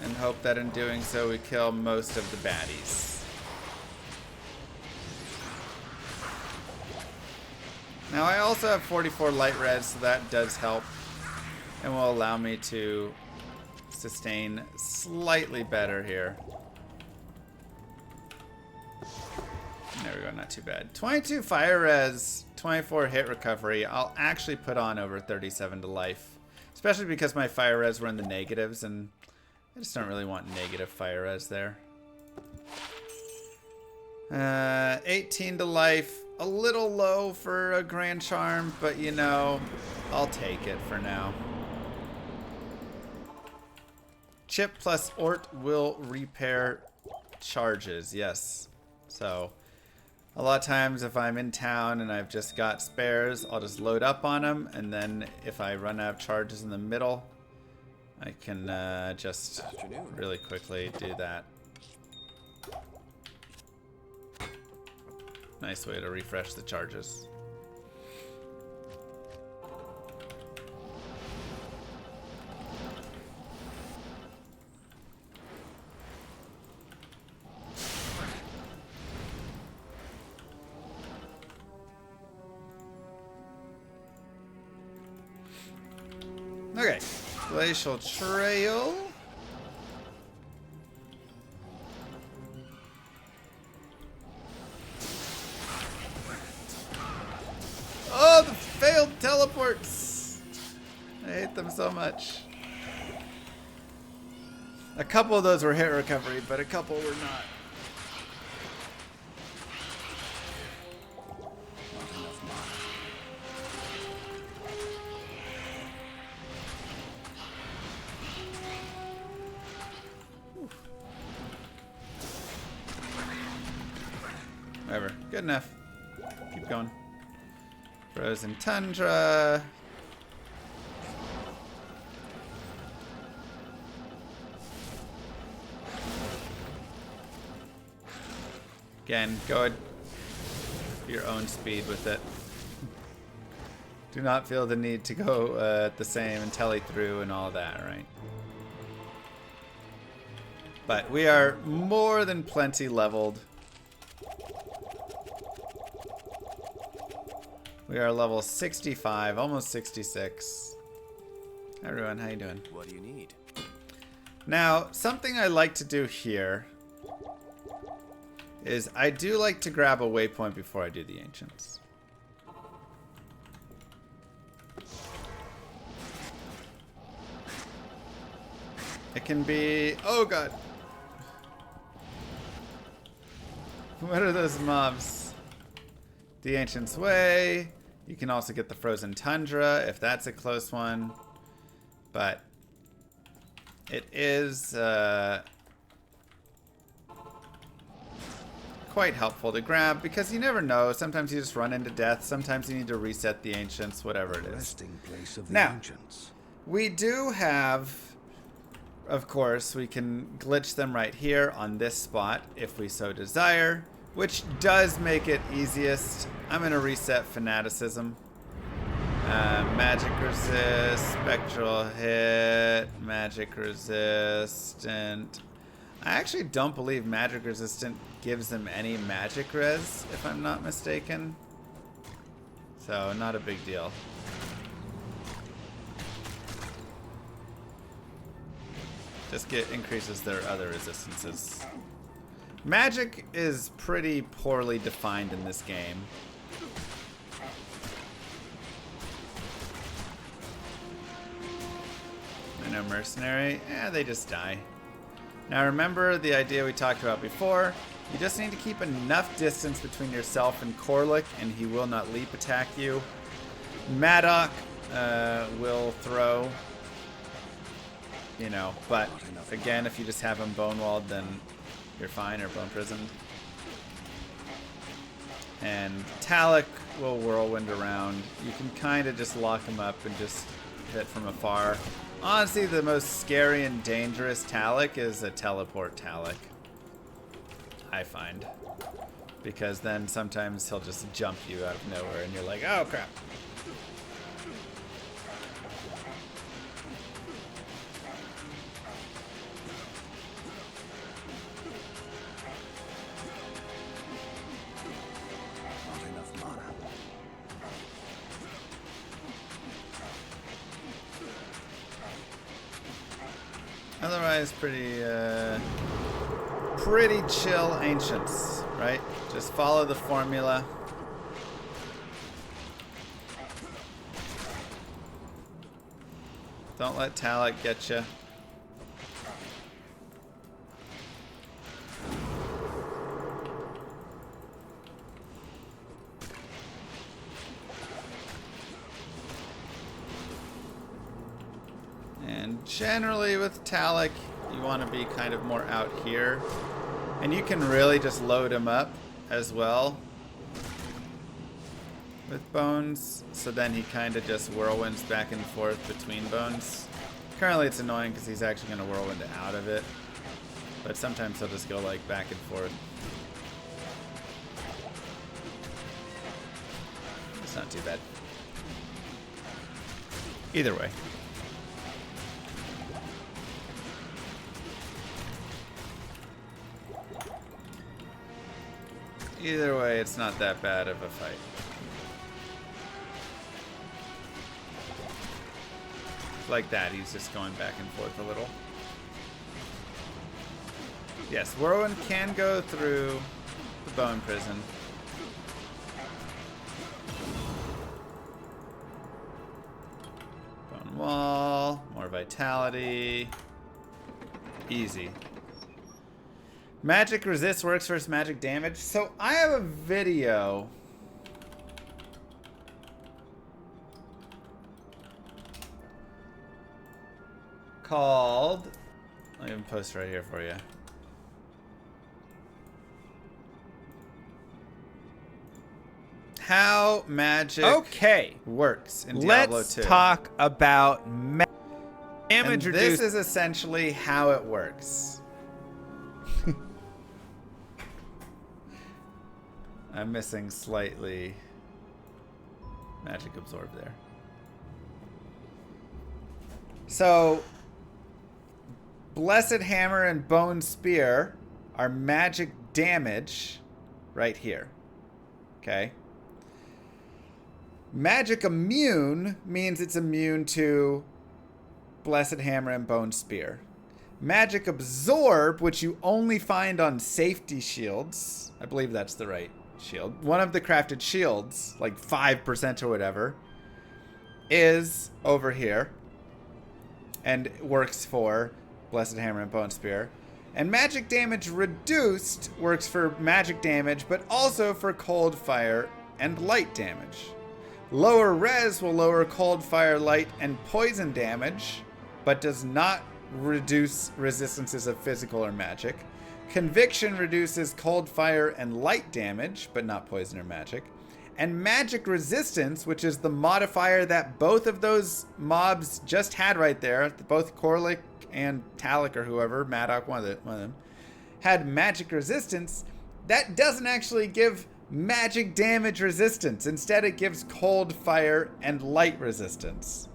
And hope that in doing so we kill most of the baddies. Now I also have 44 light res, so that does help. And will allow me to sustain slightly better here. There we go, not too bad. 22 fire res, 24 hit recovery. I'll actually put on over 37 to life. Especially because my fire res were in the negatives, and I just don't really want negative fire res there. 18 to life. A little low for a Grand Charm, but you know, I'll take it for now. Chip plus Ort will repair charges, yes. So, a lot of times if I'm in town and I've just got spares, I'll just load up on them, and then if I run out of charges in the middle, I can just really quickly do that. Nice way to refresh the charges. Okay, Glacial Trail. Oh, the failed teleports! I hate them so much. A couple of those were hit recovery, but a couple were not. Whatever. Good enough. Keep going. Frozen Tundra. Again, go at your own speed with it. Do not feel the need to go at the same and telly through and all that, right? But we are more than plenty leveled. We are level 65, almost 66. Hi everyone, how you doing? What do you need? Now, something I like to do here is I do like to grab a waypoint before I do the Ancients. It can be... oh god! What are those mobs? The Ancient's Way. You can also get the Frozen Tundra if that's a close one. But it is quite helpful to grab because you never know. Sometimes you just run into death. Sometimes you need to reset the Ancients, whatever it is. Resting place of the Now, ancients. we do have, of course, we can glitch them right here on this spot if we so desire, which does make it easiest. I'm going to reset Fanaticism. Magic resist, spectral hit, magic resistant. I actually don't believe magic resistant gives them any magic res, if I'm not mistaken. So, not a big deal. Just increases their other resistances. Magic is pretty poorly defined in this game. I know Mercenary, they just die. Now remember the idea we talked about before. You just need to keep enough distance between yourself and Corlick, and he will not leap attack you. Maddock will throw, you know, but again, if you just have him bone walled, then you're fine, or bone prisoned. And Talic will whirlwind around. You can kind of just lock him up and just hit from afar. Honestly, the most scary and dangerous Talic is a teleport Talic, I find. Because then sometimes he'll just jump you out of nowhere and you're like, oh crap. Not enough mana. Otherwise, pretty chill Ancients, right? Just follow the formula. Don't let Talic get you. And generally with Talic, you want to be kind of more out here. And you can really just load him up as well with bones. So then he kind of just whirlwinds back and forth between bones. Currently it's annoying because he's actually going to whirlwind out of it. But sometimes he'll just go like back and forth. It's not too bad. Either way. Either way, it's not that bad of a fight. Like that, he's just going back and forth a little. Yes, Whirlwind can go through the bone prison. Bone wall, more vitality. Easy. Magic resist works versus magic damage. So I have a video called, I'll even post right here for you. How magic works in Diablo 2. Let's talk about damage and this is essentially how it works. I'm missing slightly magic absorb there. So, Blessed Hammer and Bone Spear are magic damage right here. Okay? Magic immune means it's immune to Blessed Hammer and Bone Spear. Magic absorb, which you only find on safety shields. I believe that's the right shield. One of the crafted shields, like 5% or whatever, is over here and works for Blessed Hammer and Bone Spear. And magic damage reduced works for magic damage, but also for cold fire and light damage. Lower res will lower cold fire, light, and poison damage, but does not reduce resistances of physical or magic. Conviction reduces cold fire and light damage, but not poison or magic. And magic resistance, which is the modifier that both of those mobs just had right there, both Corlic and Talic or whoever, Maddock, one of them, had magic resistance. That doesn't actually give magic damage resistance. Instead, it gives cold fire and light resistance.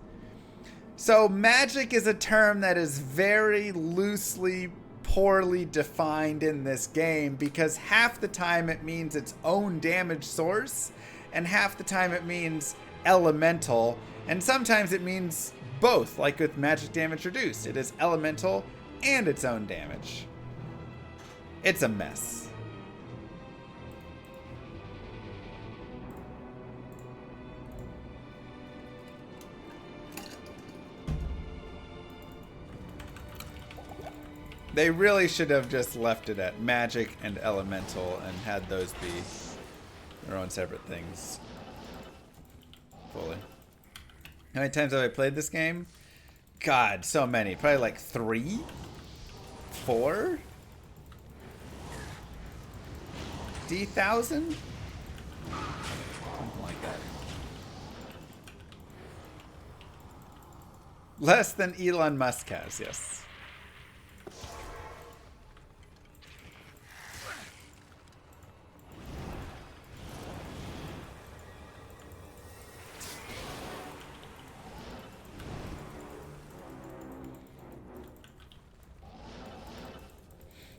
So magic is a term that is very loosely, poorly defined in this game, because half the time it means its own damage source, and half the time it means elemental, and sometimes it means both, like with magic damage reduced. It is elemental and its own damage. It's a mess. They really should have just left it at magic and elemental and had those be their own separate things. Fully. How many times have I played this game? God, so many. Probably like 3? 4? D-1000? Something like that. Less than Elon Musk has, yes.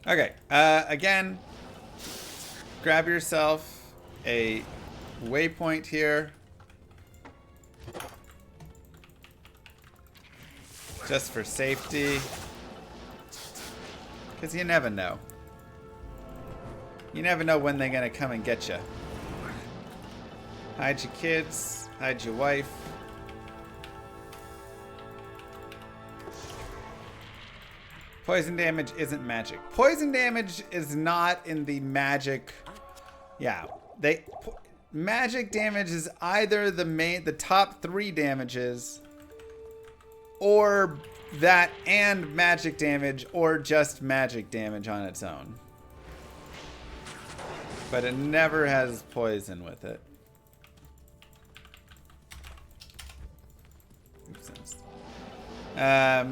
Okay, again, grab yourself a waypoint here. Just for safety. Because you never know. You never know when they're going to come and get you. Hide your kids, hide your wife. Poison damage isn't magic. Poison damage is not in the magic. Yeah, magic damage is either the top 3 damages or that and magic damage, or just magic damage on its own. But it never has poison with it. I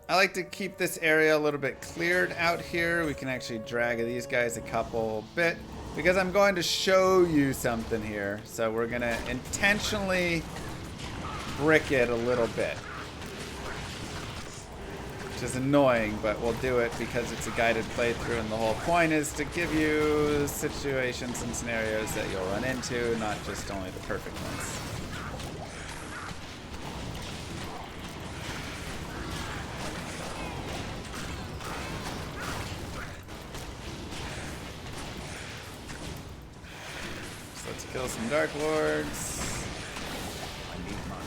like to keep this area a little bit cleared out here. We can actually drag these guys a couple bit because I'm going to show you something here. So we're going to intentionally brick it a little bit, which is annoying, but we'll do it because it's a guided playthrough, and the whole point is to give you situations and scenarios that you'll run into, not just only the perfect ones. So let's kill some Dark Lords. I need money.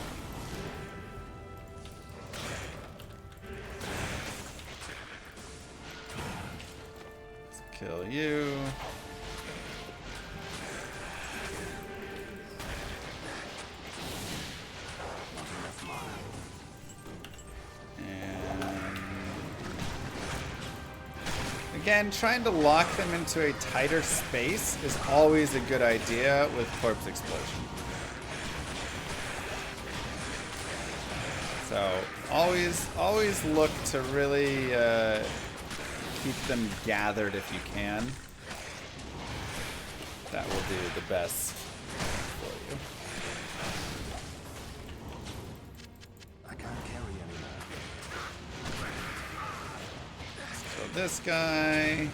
Kill you. And again, trying to lock them into a tighter space is always a good idea with Corpse Explosion. So always look to really keep them gathered if you can. That will do the best for you. I can't carry anymore. Let's kill this guy.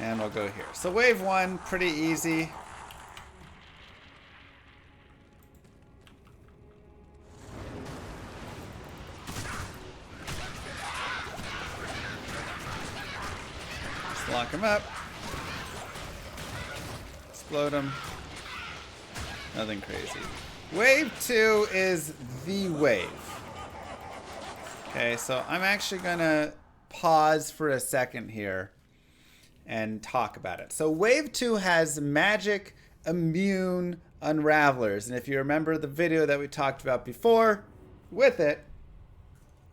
And we'll go here. So wave 1, pretty easy. Lock him up. Explode him. Nothing crazy. Wave 2 is the wave. Okay, so I'm actually gonna pause for a second here and talk about it. So wave 2 has magic immune unravelers. And if you remember the video that we talked about before with it,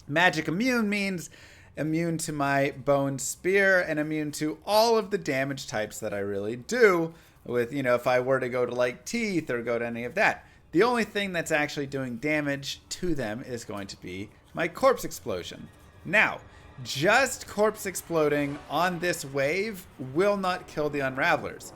magic immune means immune to my bone spear and immune to all of the damage types that I really do with, you know, if I were to go to like teeth or go to any of that. The only thing that's actually doing damage to them is going to be my corpse explosion. Now, just corpse exploding on this wave will not kill the unravelers.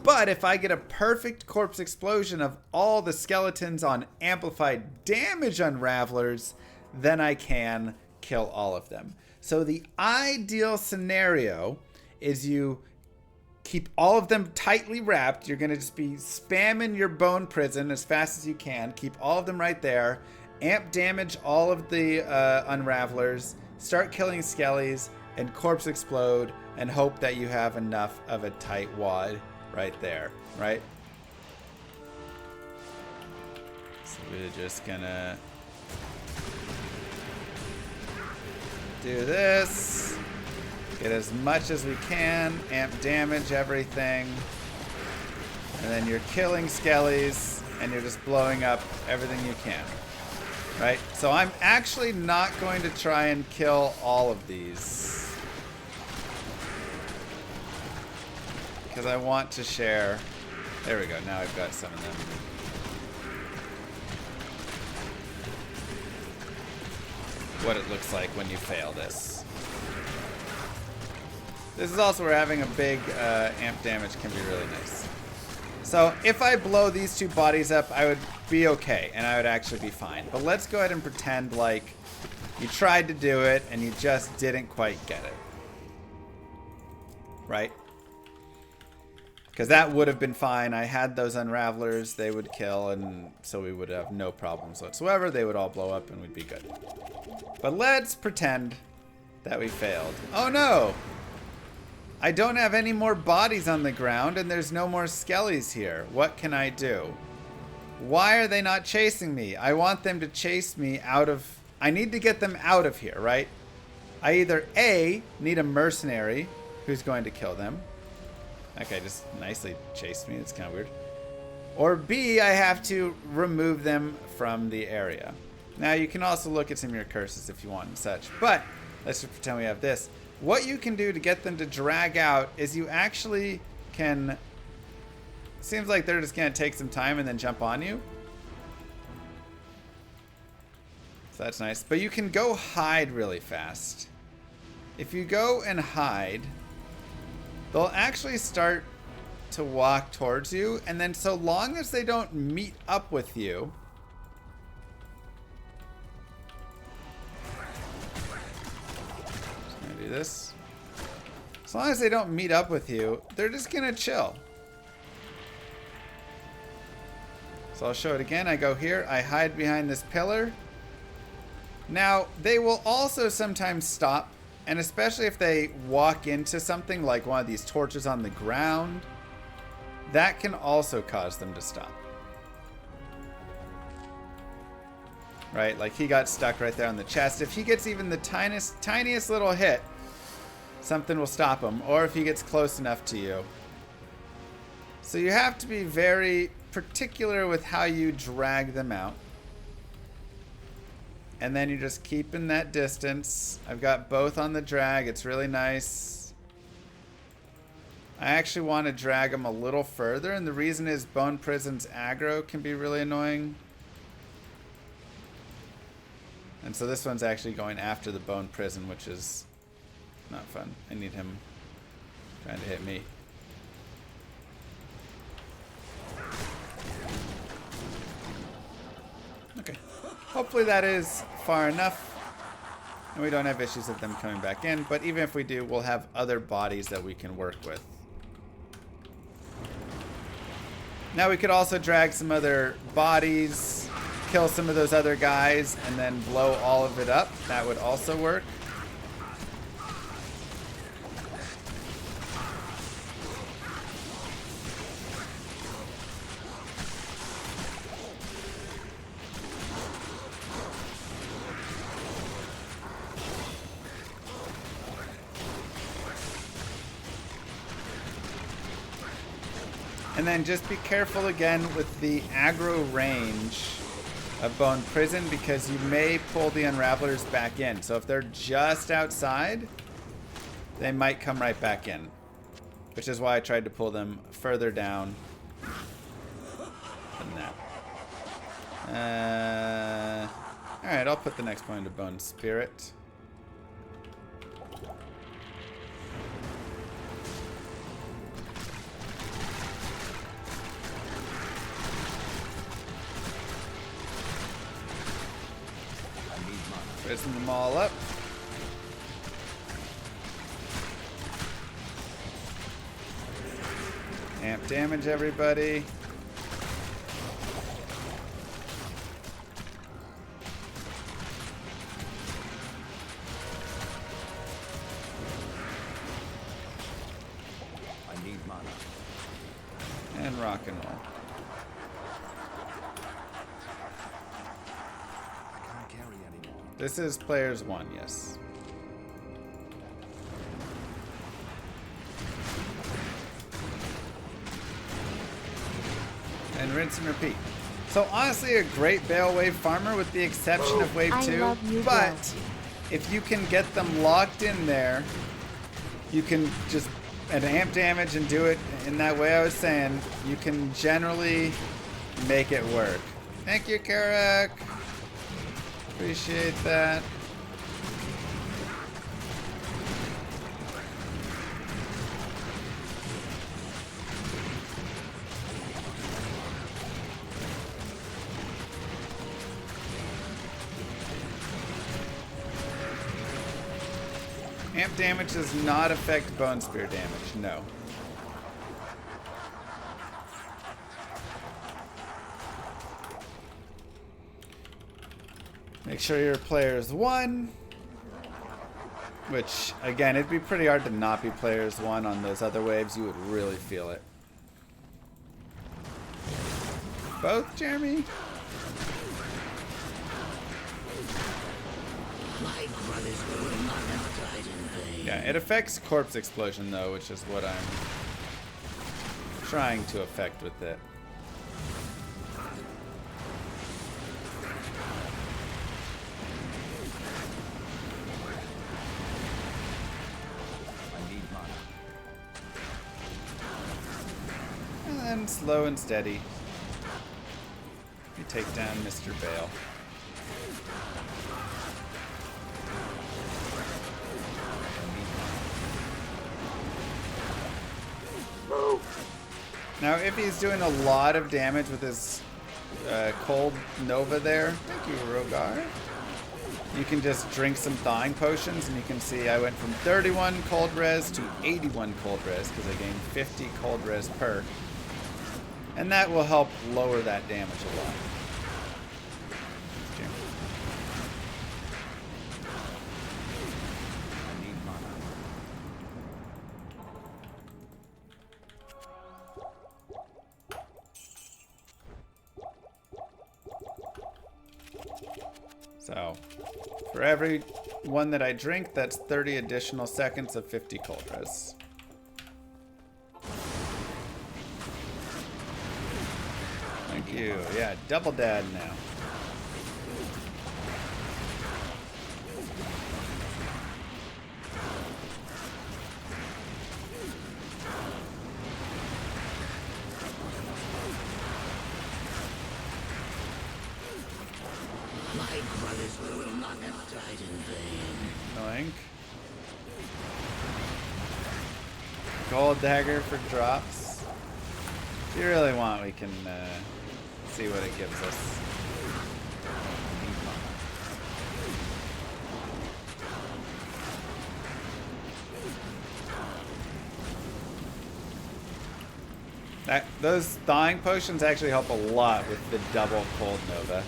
But if I get a perfect corpse explosion of all the skeletons on amplified damage unravelers, then I can kill all of them. So the ideal scenario is you keep all of them tightly wrapped. You're going to just be spamming your bone prison as fast as you can. Keep all of them right there. Amp damage all of the unravelers. Start killing skellies and corpse explode and hope that you have enough of a tight wad right there, right? So we're just going to do this, get as much as we can, amp damage everything, and then you're killing skellies and you're just blowing up everything you can, right? So I'm actually not going to try and kill all of these because I want to share. There we go, now I've got some of them. What it looks like when you fail this. This is also where having a big amp damage can be really nice. So if I blow these two bodies up, I would be okay, and I would actually be fine. But let's go ahead and pretend like you tried to do it and you just didn't quite get it. Right? Because that would have been fine. I had those unravelers, they would kill, and so we would have no problems whatsoever. They would all blow up and we'd be good. But let's pretend that we failed. Oh no! I don't have any more bodies on the ground and there's no more skellies here. What can I do? Why are they not chasing me? I want them to chase me out of... I need to get them out of here, right? I either A, need a mercenary who's going to kill them. Okay, just nicely chased me. It's kind of weird. or B, I have to remove them from the area. Now, you can also look at some of your curses if you want and such, but let's just pretend we have this. What you can do to get them to drag out is you actually can... Seems like they're just going to take some time and then jump on you. So that's nice. But you can go hide really fast. If you go and hide, they'll actually start to walk towards you, and then so long as they don't meet up with you, just gonna do this. As long as they don't meet up with you, they're just gonna chill. So I'll show it again. I go here, I hide behind this pillar. Now, they will also sometimes stop, and especially if they walk into something like one of these torches on the ground, that can also cause them to stop. Right? Like he got stuck right there on the chest. If he gets even the tiniest little hit, something will stop him. Or if he gets close enough to you. So you have to be very particular with how you drag them out. And then you're just keeping that distance. I've got both on the drag. It's really nice. I actually want to drag them a little further, and the reason is Bone Prison's aggro can be really annoying. And so this one's actually going after the Bone Prison, which is not fun. I need him trying to hit me. Okay. Hopefully that is far enough. And we don't have issues of them coming back in, but even if we do, we'll have other bodies that we can work with. Now we could also drag some other bodies, kill some of those other guys, and then blow all of it up. That would also work. And then just be careful again with the aggro range of Bone Prison, because you may pull the Unravelers back in. So if they're just outside, they might come right back in. Which is why I tried to pull them further down than that. Alright, I'll put the next point into Bone Spirit. Prison them all up. Amp damage, everybody. I need mana. And rock and roll. This is players 1, yes. And rinse and repeat. So honestly, a great Bael wave farmer with the exception of wave 2. But if you can get them locked in there, you can just amp damage and do it in that way I was saying. You can generally make it work. Thank you, Karak. Appreciate that. Amp damage does not affect Bone Spear damage, no. Make sure your player's 1. Which, again, it'd be pretty hard to not be players 1 on those other waves. You would really feel it. Both, Jeremy? Yeah, it affects corpse explosion, though, which is what I'm trying to affect with it. and slow and steady. We take down Mr. Bael. Now, if he's doing a lot of damage with his cold Nova there, thank you, Rogar. You can just drink some thawing potions, and you can see I went from 31 cold res to 81 cold res because I gained 50 cold res per. And that will help lower that damage a lot. I need mana. So, for every one that I drink, that's 30 additional seconds of 50 cold res. Thank you. Yeah, double dad now. My brothers will not have died in vain. Annoying. Gold dagger for drops. If you really want, we can see what it gives us. Those thawing potions actually help a lot with the double cold Nova.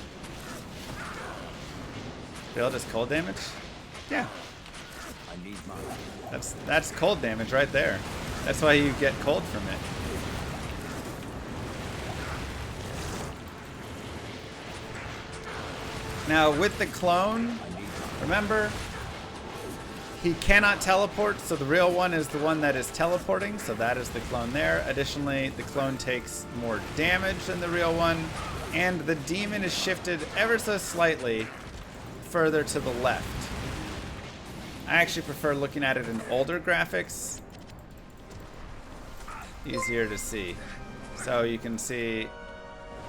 Bael does cold damage? Yeah. I need mana. That's cold damage right there. That's why you get cold from it. Now with the clone, remember, he cannot teleport, so the real one is the one that is teleporting, so that is the clone there. Additionally, the clone takes more damage than the real one, and the demon is shifted ever so slightly further to the left. I actually prefer looking at it in older graphics. Easier to see. So you can see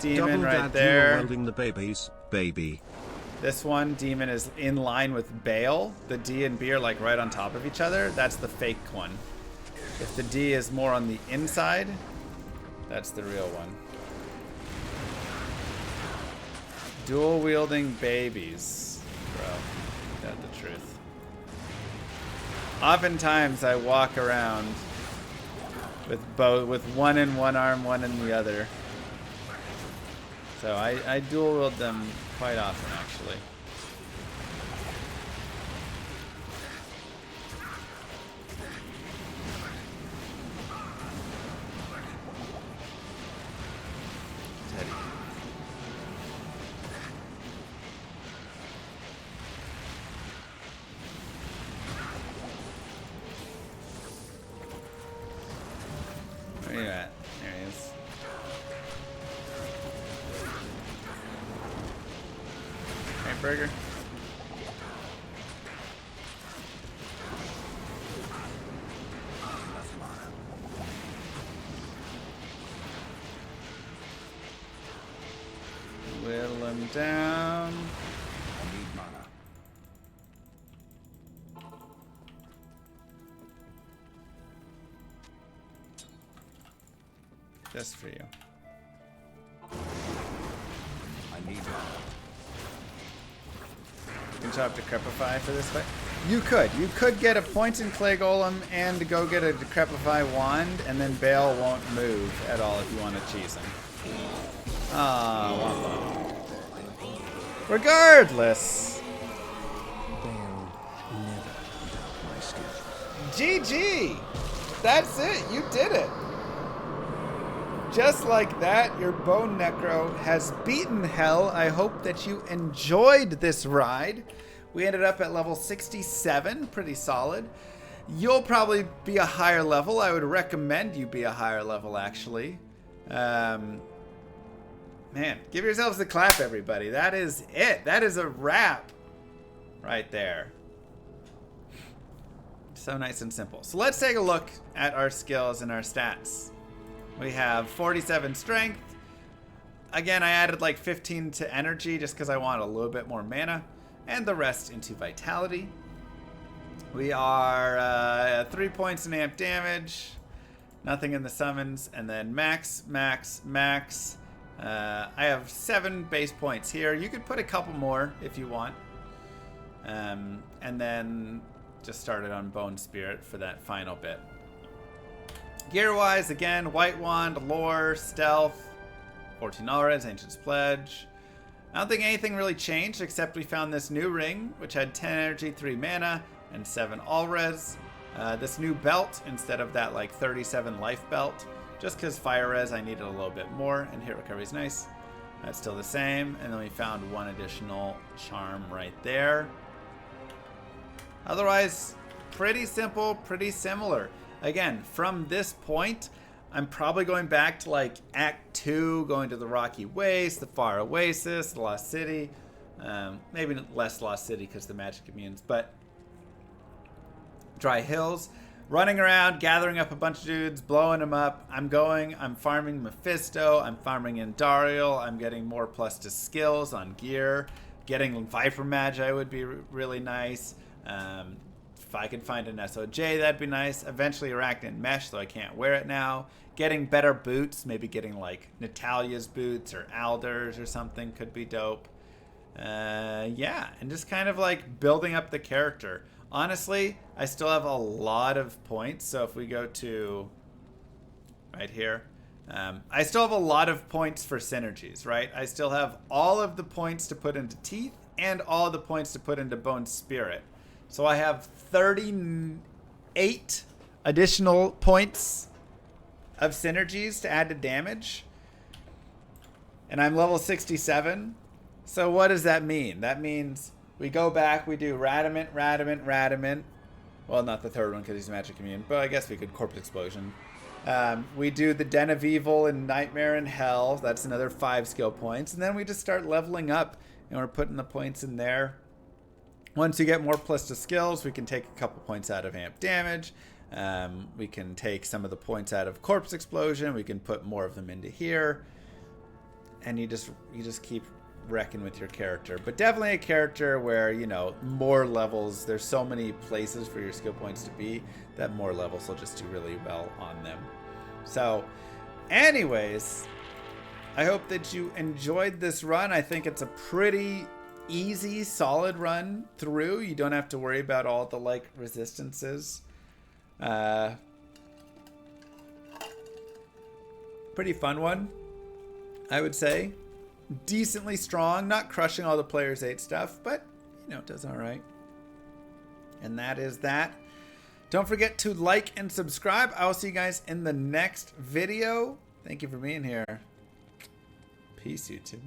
demon right there. Welding the babies, baby. This one, demon, is in line with Bael. The D and B are like right on top of each other. That's the fake one. If the D is more on the inside, that's the real one. Dual wielding babies. Bro, that's the truth. Oftentimes I walk around with one in one arm, one in the other. So I dual wield them quite often, actually. Teddy. Where are you at? There he is. Burger. Whittle him down. I need mana. Just for you. I need mana. You can chop Decrepify for this fight. You could get a point in Clay Golem and go get a Decrepify wand, and then Bael won't move at all if you want to cheese him. Ah, regardless. Bael never doubt my skill. GG! That's it, you did it! Just like that, your Bone Necro has beaten hell. I hope that you enjoyed this ride. We ended up at level 67, pretty solid. You'll probably be a higher level. I would recommend you be a higher level, actually. Man, give yourselves a clap, everybody. That is it. That is a wrap right there. So nice and simple. So let's take a look at our skills and our stats. We have 47 strength. Again, I added like 15 to energy just because I want a little bit more mana. And the rest into vitality. We are 3 points in amp damage. Nothing in the summons. And then max, max, max. I have 7 base points here. You could put a couple more if you want. And then just started on Bone Spirit for that final bit. Gear-wise, again, White Wand, Lore, Stealth, 14 All-Res, Ancient's Pledge. I don't think anything really changed except we found this new ring, which had 10 energy, 3 mana, and 7 All-Res. This new belt instead of that like 37 life belt. Just because Fire Res I needed a little bit more, and Hit Recovery is nice. That's still the same. And then we found 1 additional charm right there. Otherwise, pretty simple, pretty similar. Again, from this point, I'm probably going back to like Act 2, going to the Rocky Waste, the Far Oasis, the Lost City. Maybe less Lost City because the magic immunes, but Dry Hills. Running around, gathering up a bunch of dudes, blowing them up. I'm farming Mephisto, I'm farming Andariel, I'm getting more plus to skills on gear. Getting Viper Magi would be really nice. If I could find an SOJ, that'd be nice. Eventually Arachnid Mesh, though I can't wear it now. Getting better boots, maybe getting like Natalia's boots or Alder's or something could be dope. Yeah, and just kind of like building up the character. Honestly, I still have a lot of points, so if we go to right here, I still have a lot of points for synergies, right? I still have all of the points to put into Teeth and all the points to put into Bone Spirit. So I have 38 additional points of synergies to add to damage. And I'm level 67. So what does that mean? That means we go back, we do Radamant, Radamant, Radamant. Well, not the third one because he's magic immune, but I guess we could Corpse Explosion. We do the Den of Evil and Nightmare in Hell. That's another 5 skill points. And then we just start leveling up and we're putting the points in there. Once you get more plus to skills, we can take a couple points out of amp damage. We can take some of the points out of Corpse Explosion. We can put more of them into here. And you just keep wrecking with your character. But definitely a character where, you know, more levels. There's so many places for your skill points to be that more levels will just do really well on them. So, anyways, I hope that you enjoyed this run. I think it's a pretty easy, solid run through. You don't have to worry about all the like resistances. Pretty fun one, I would say. Decently strong, not crushing all the player's 8 stuff, but you know, it does all right. And that is that. Don't forget to like and subscribe. I will see you guys in the next video. Thank you for being here. Peace, YouTube.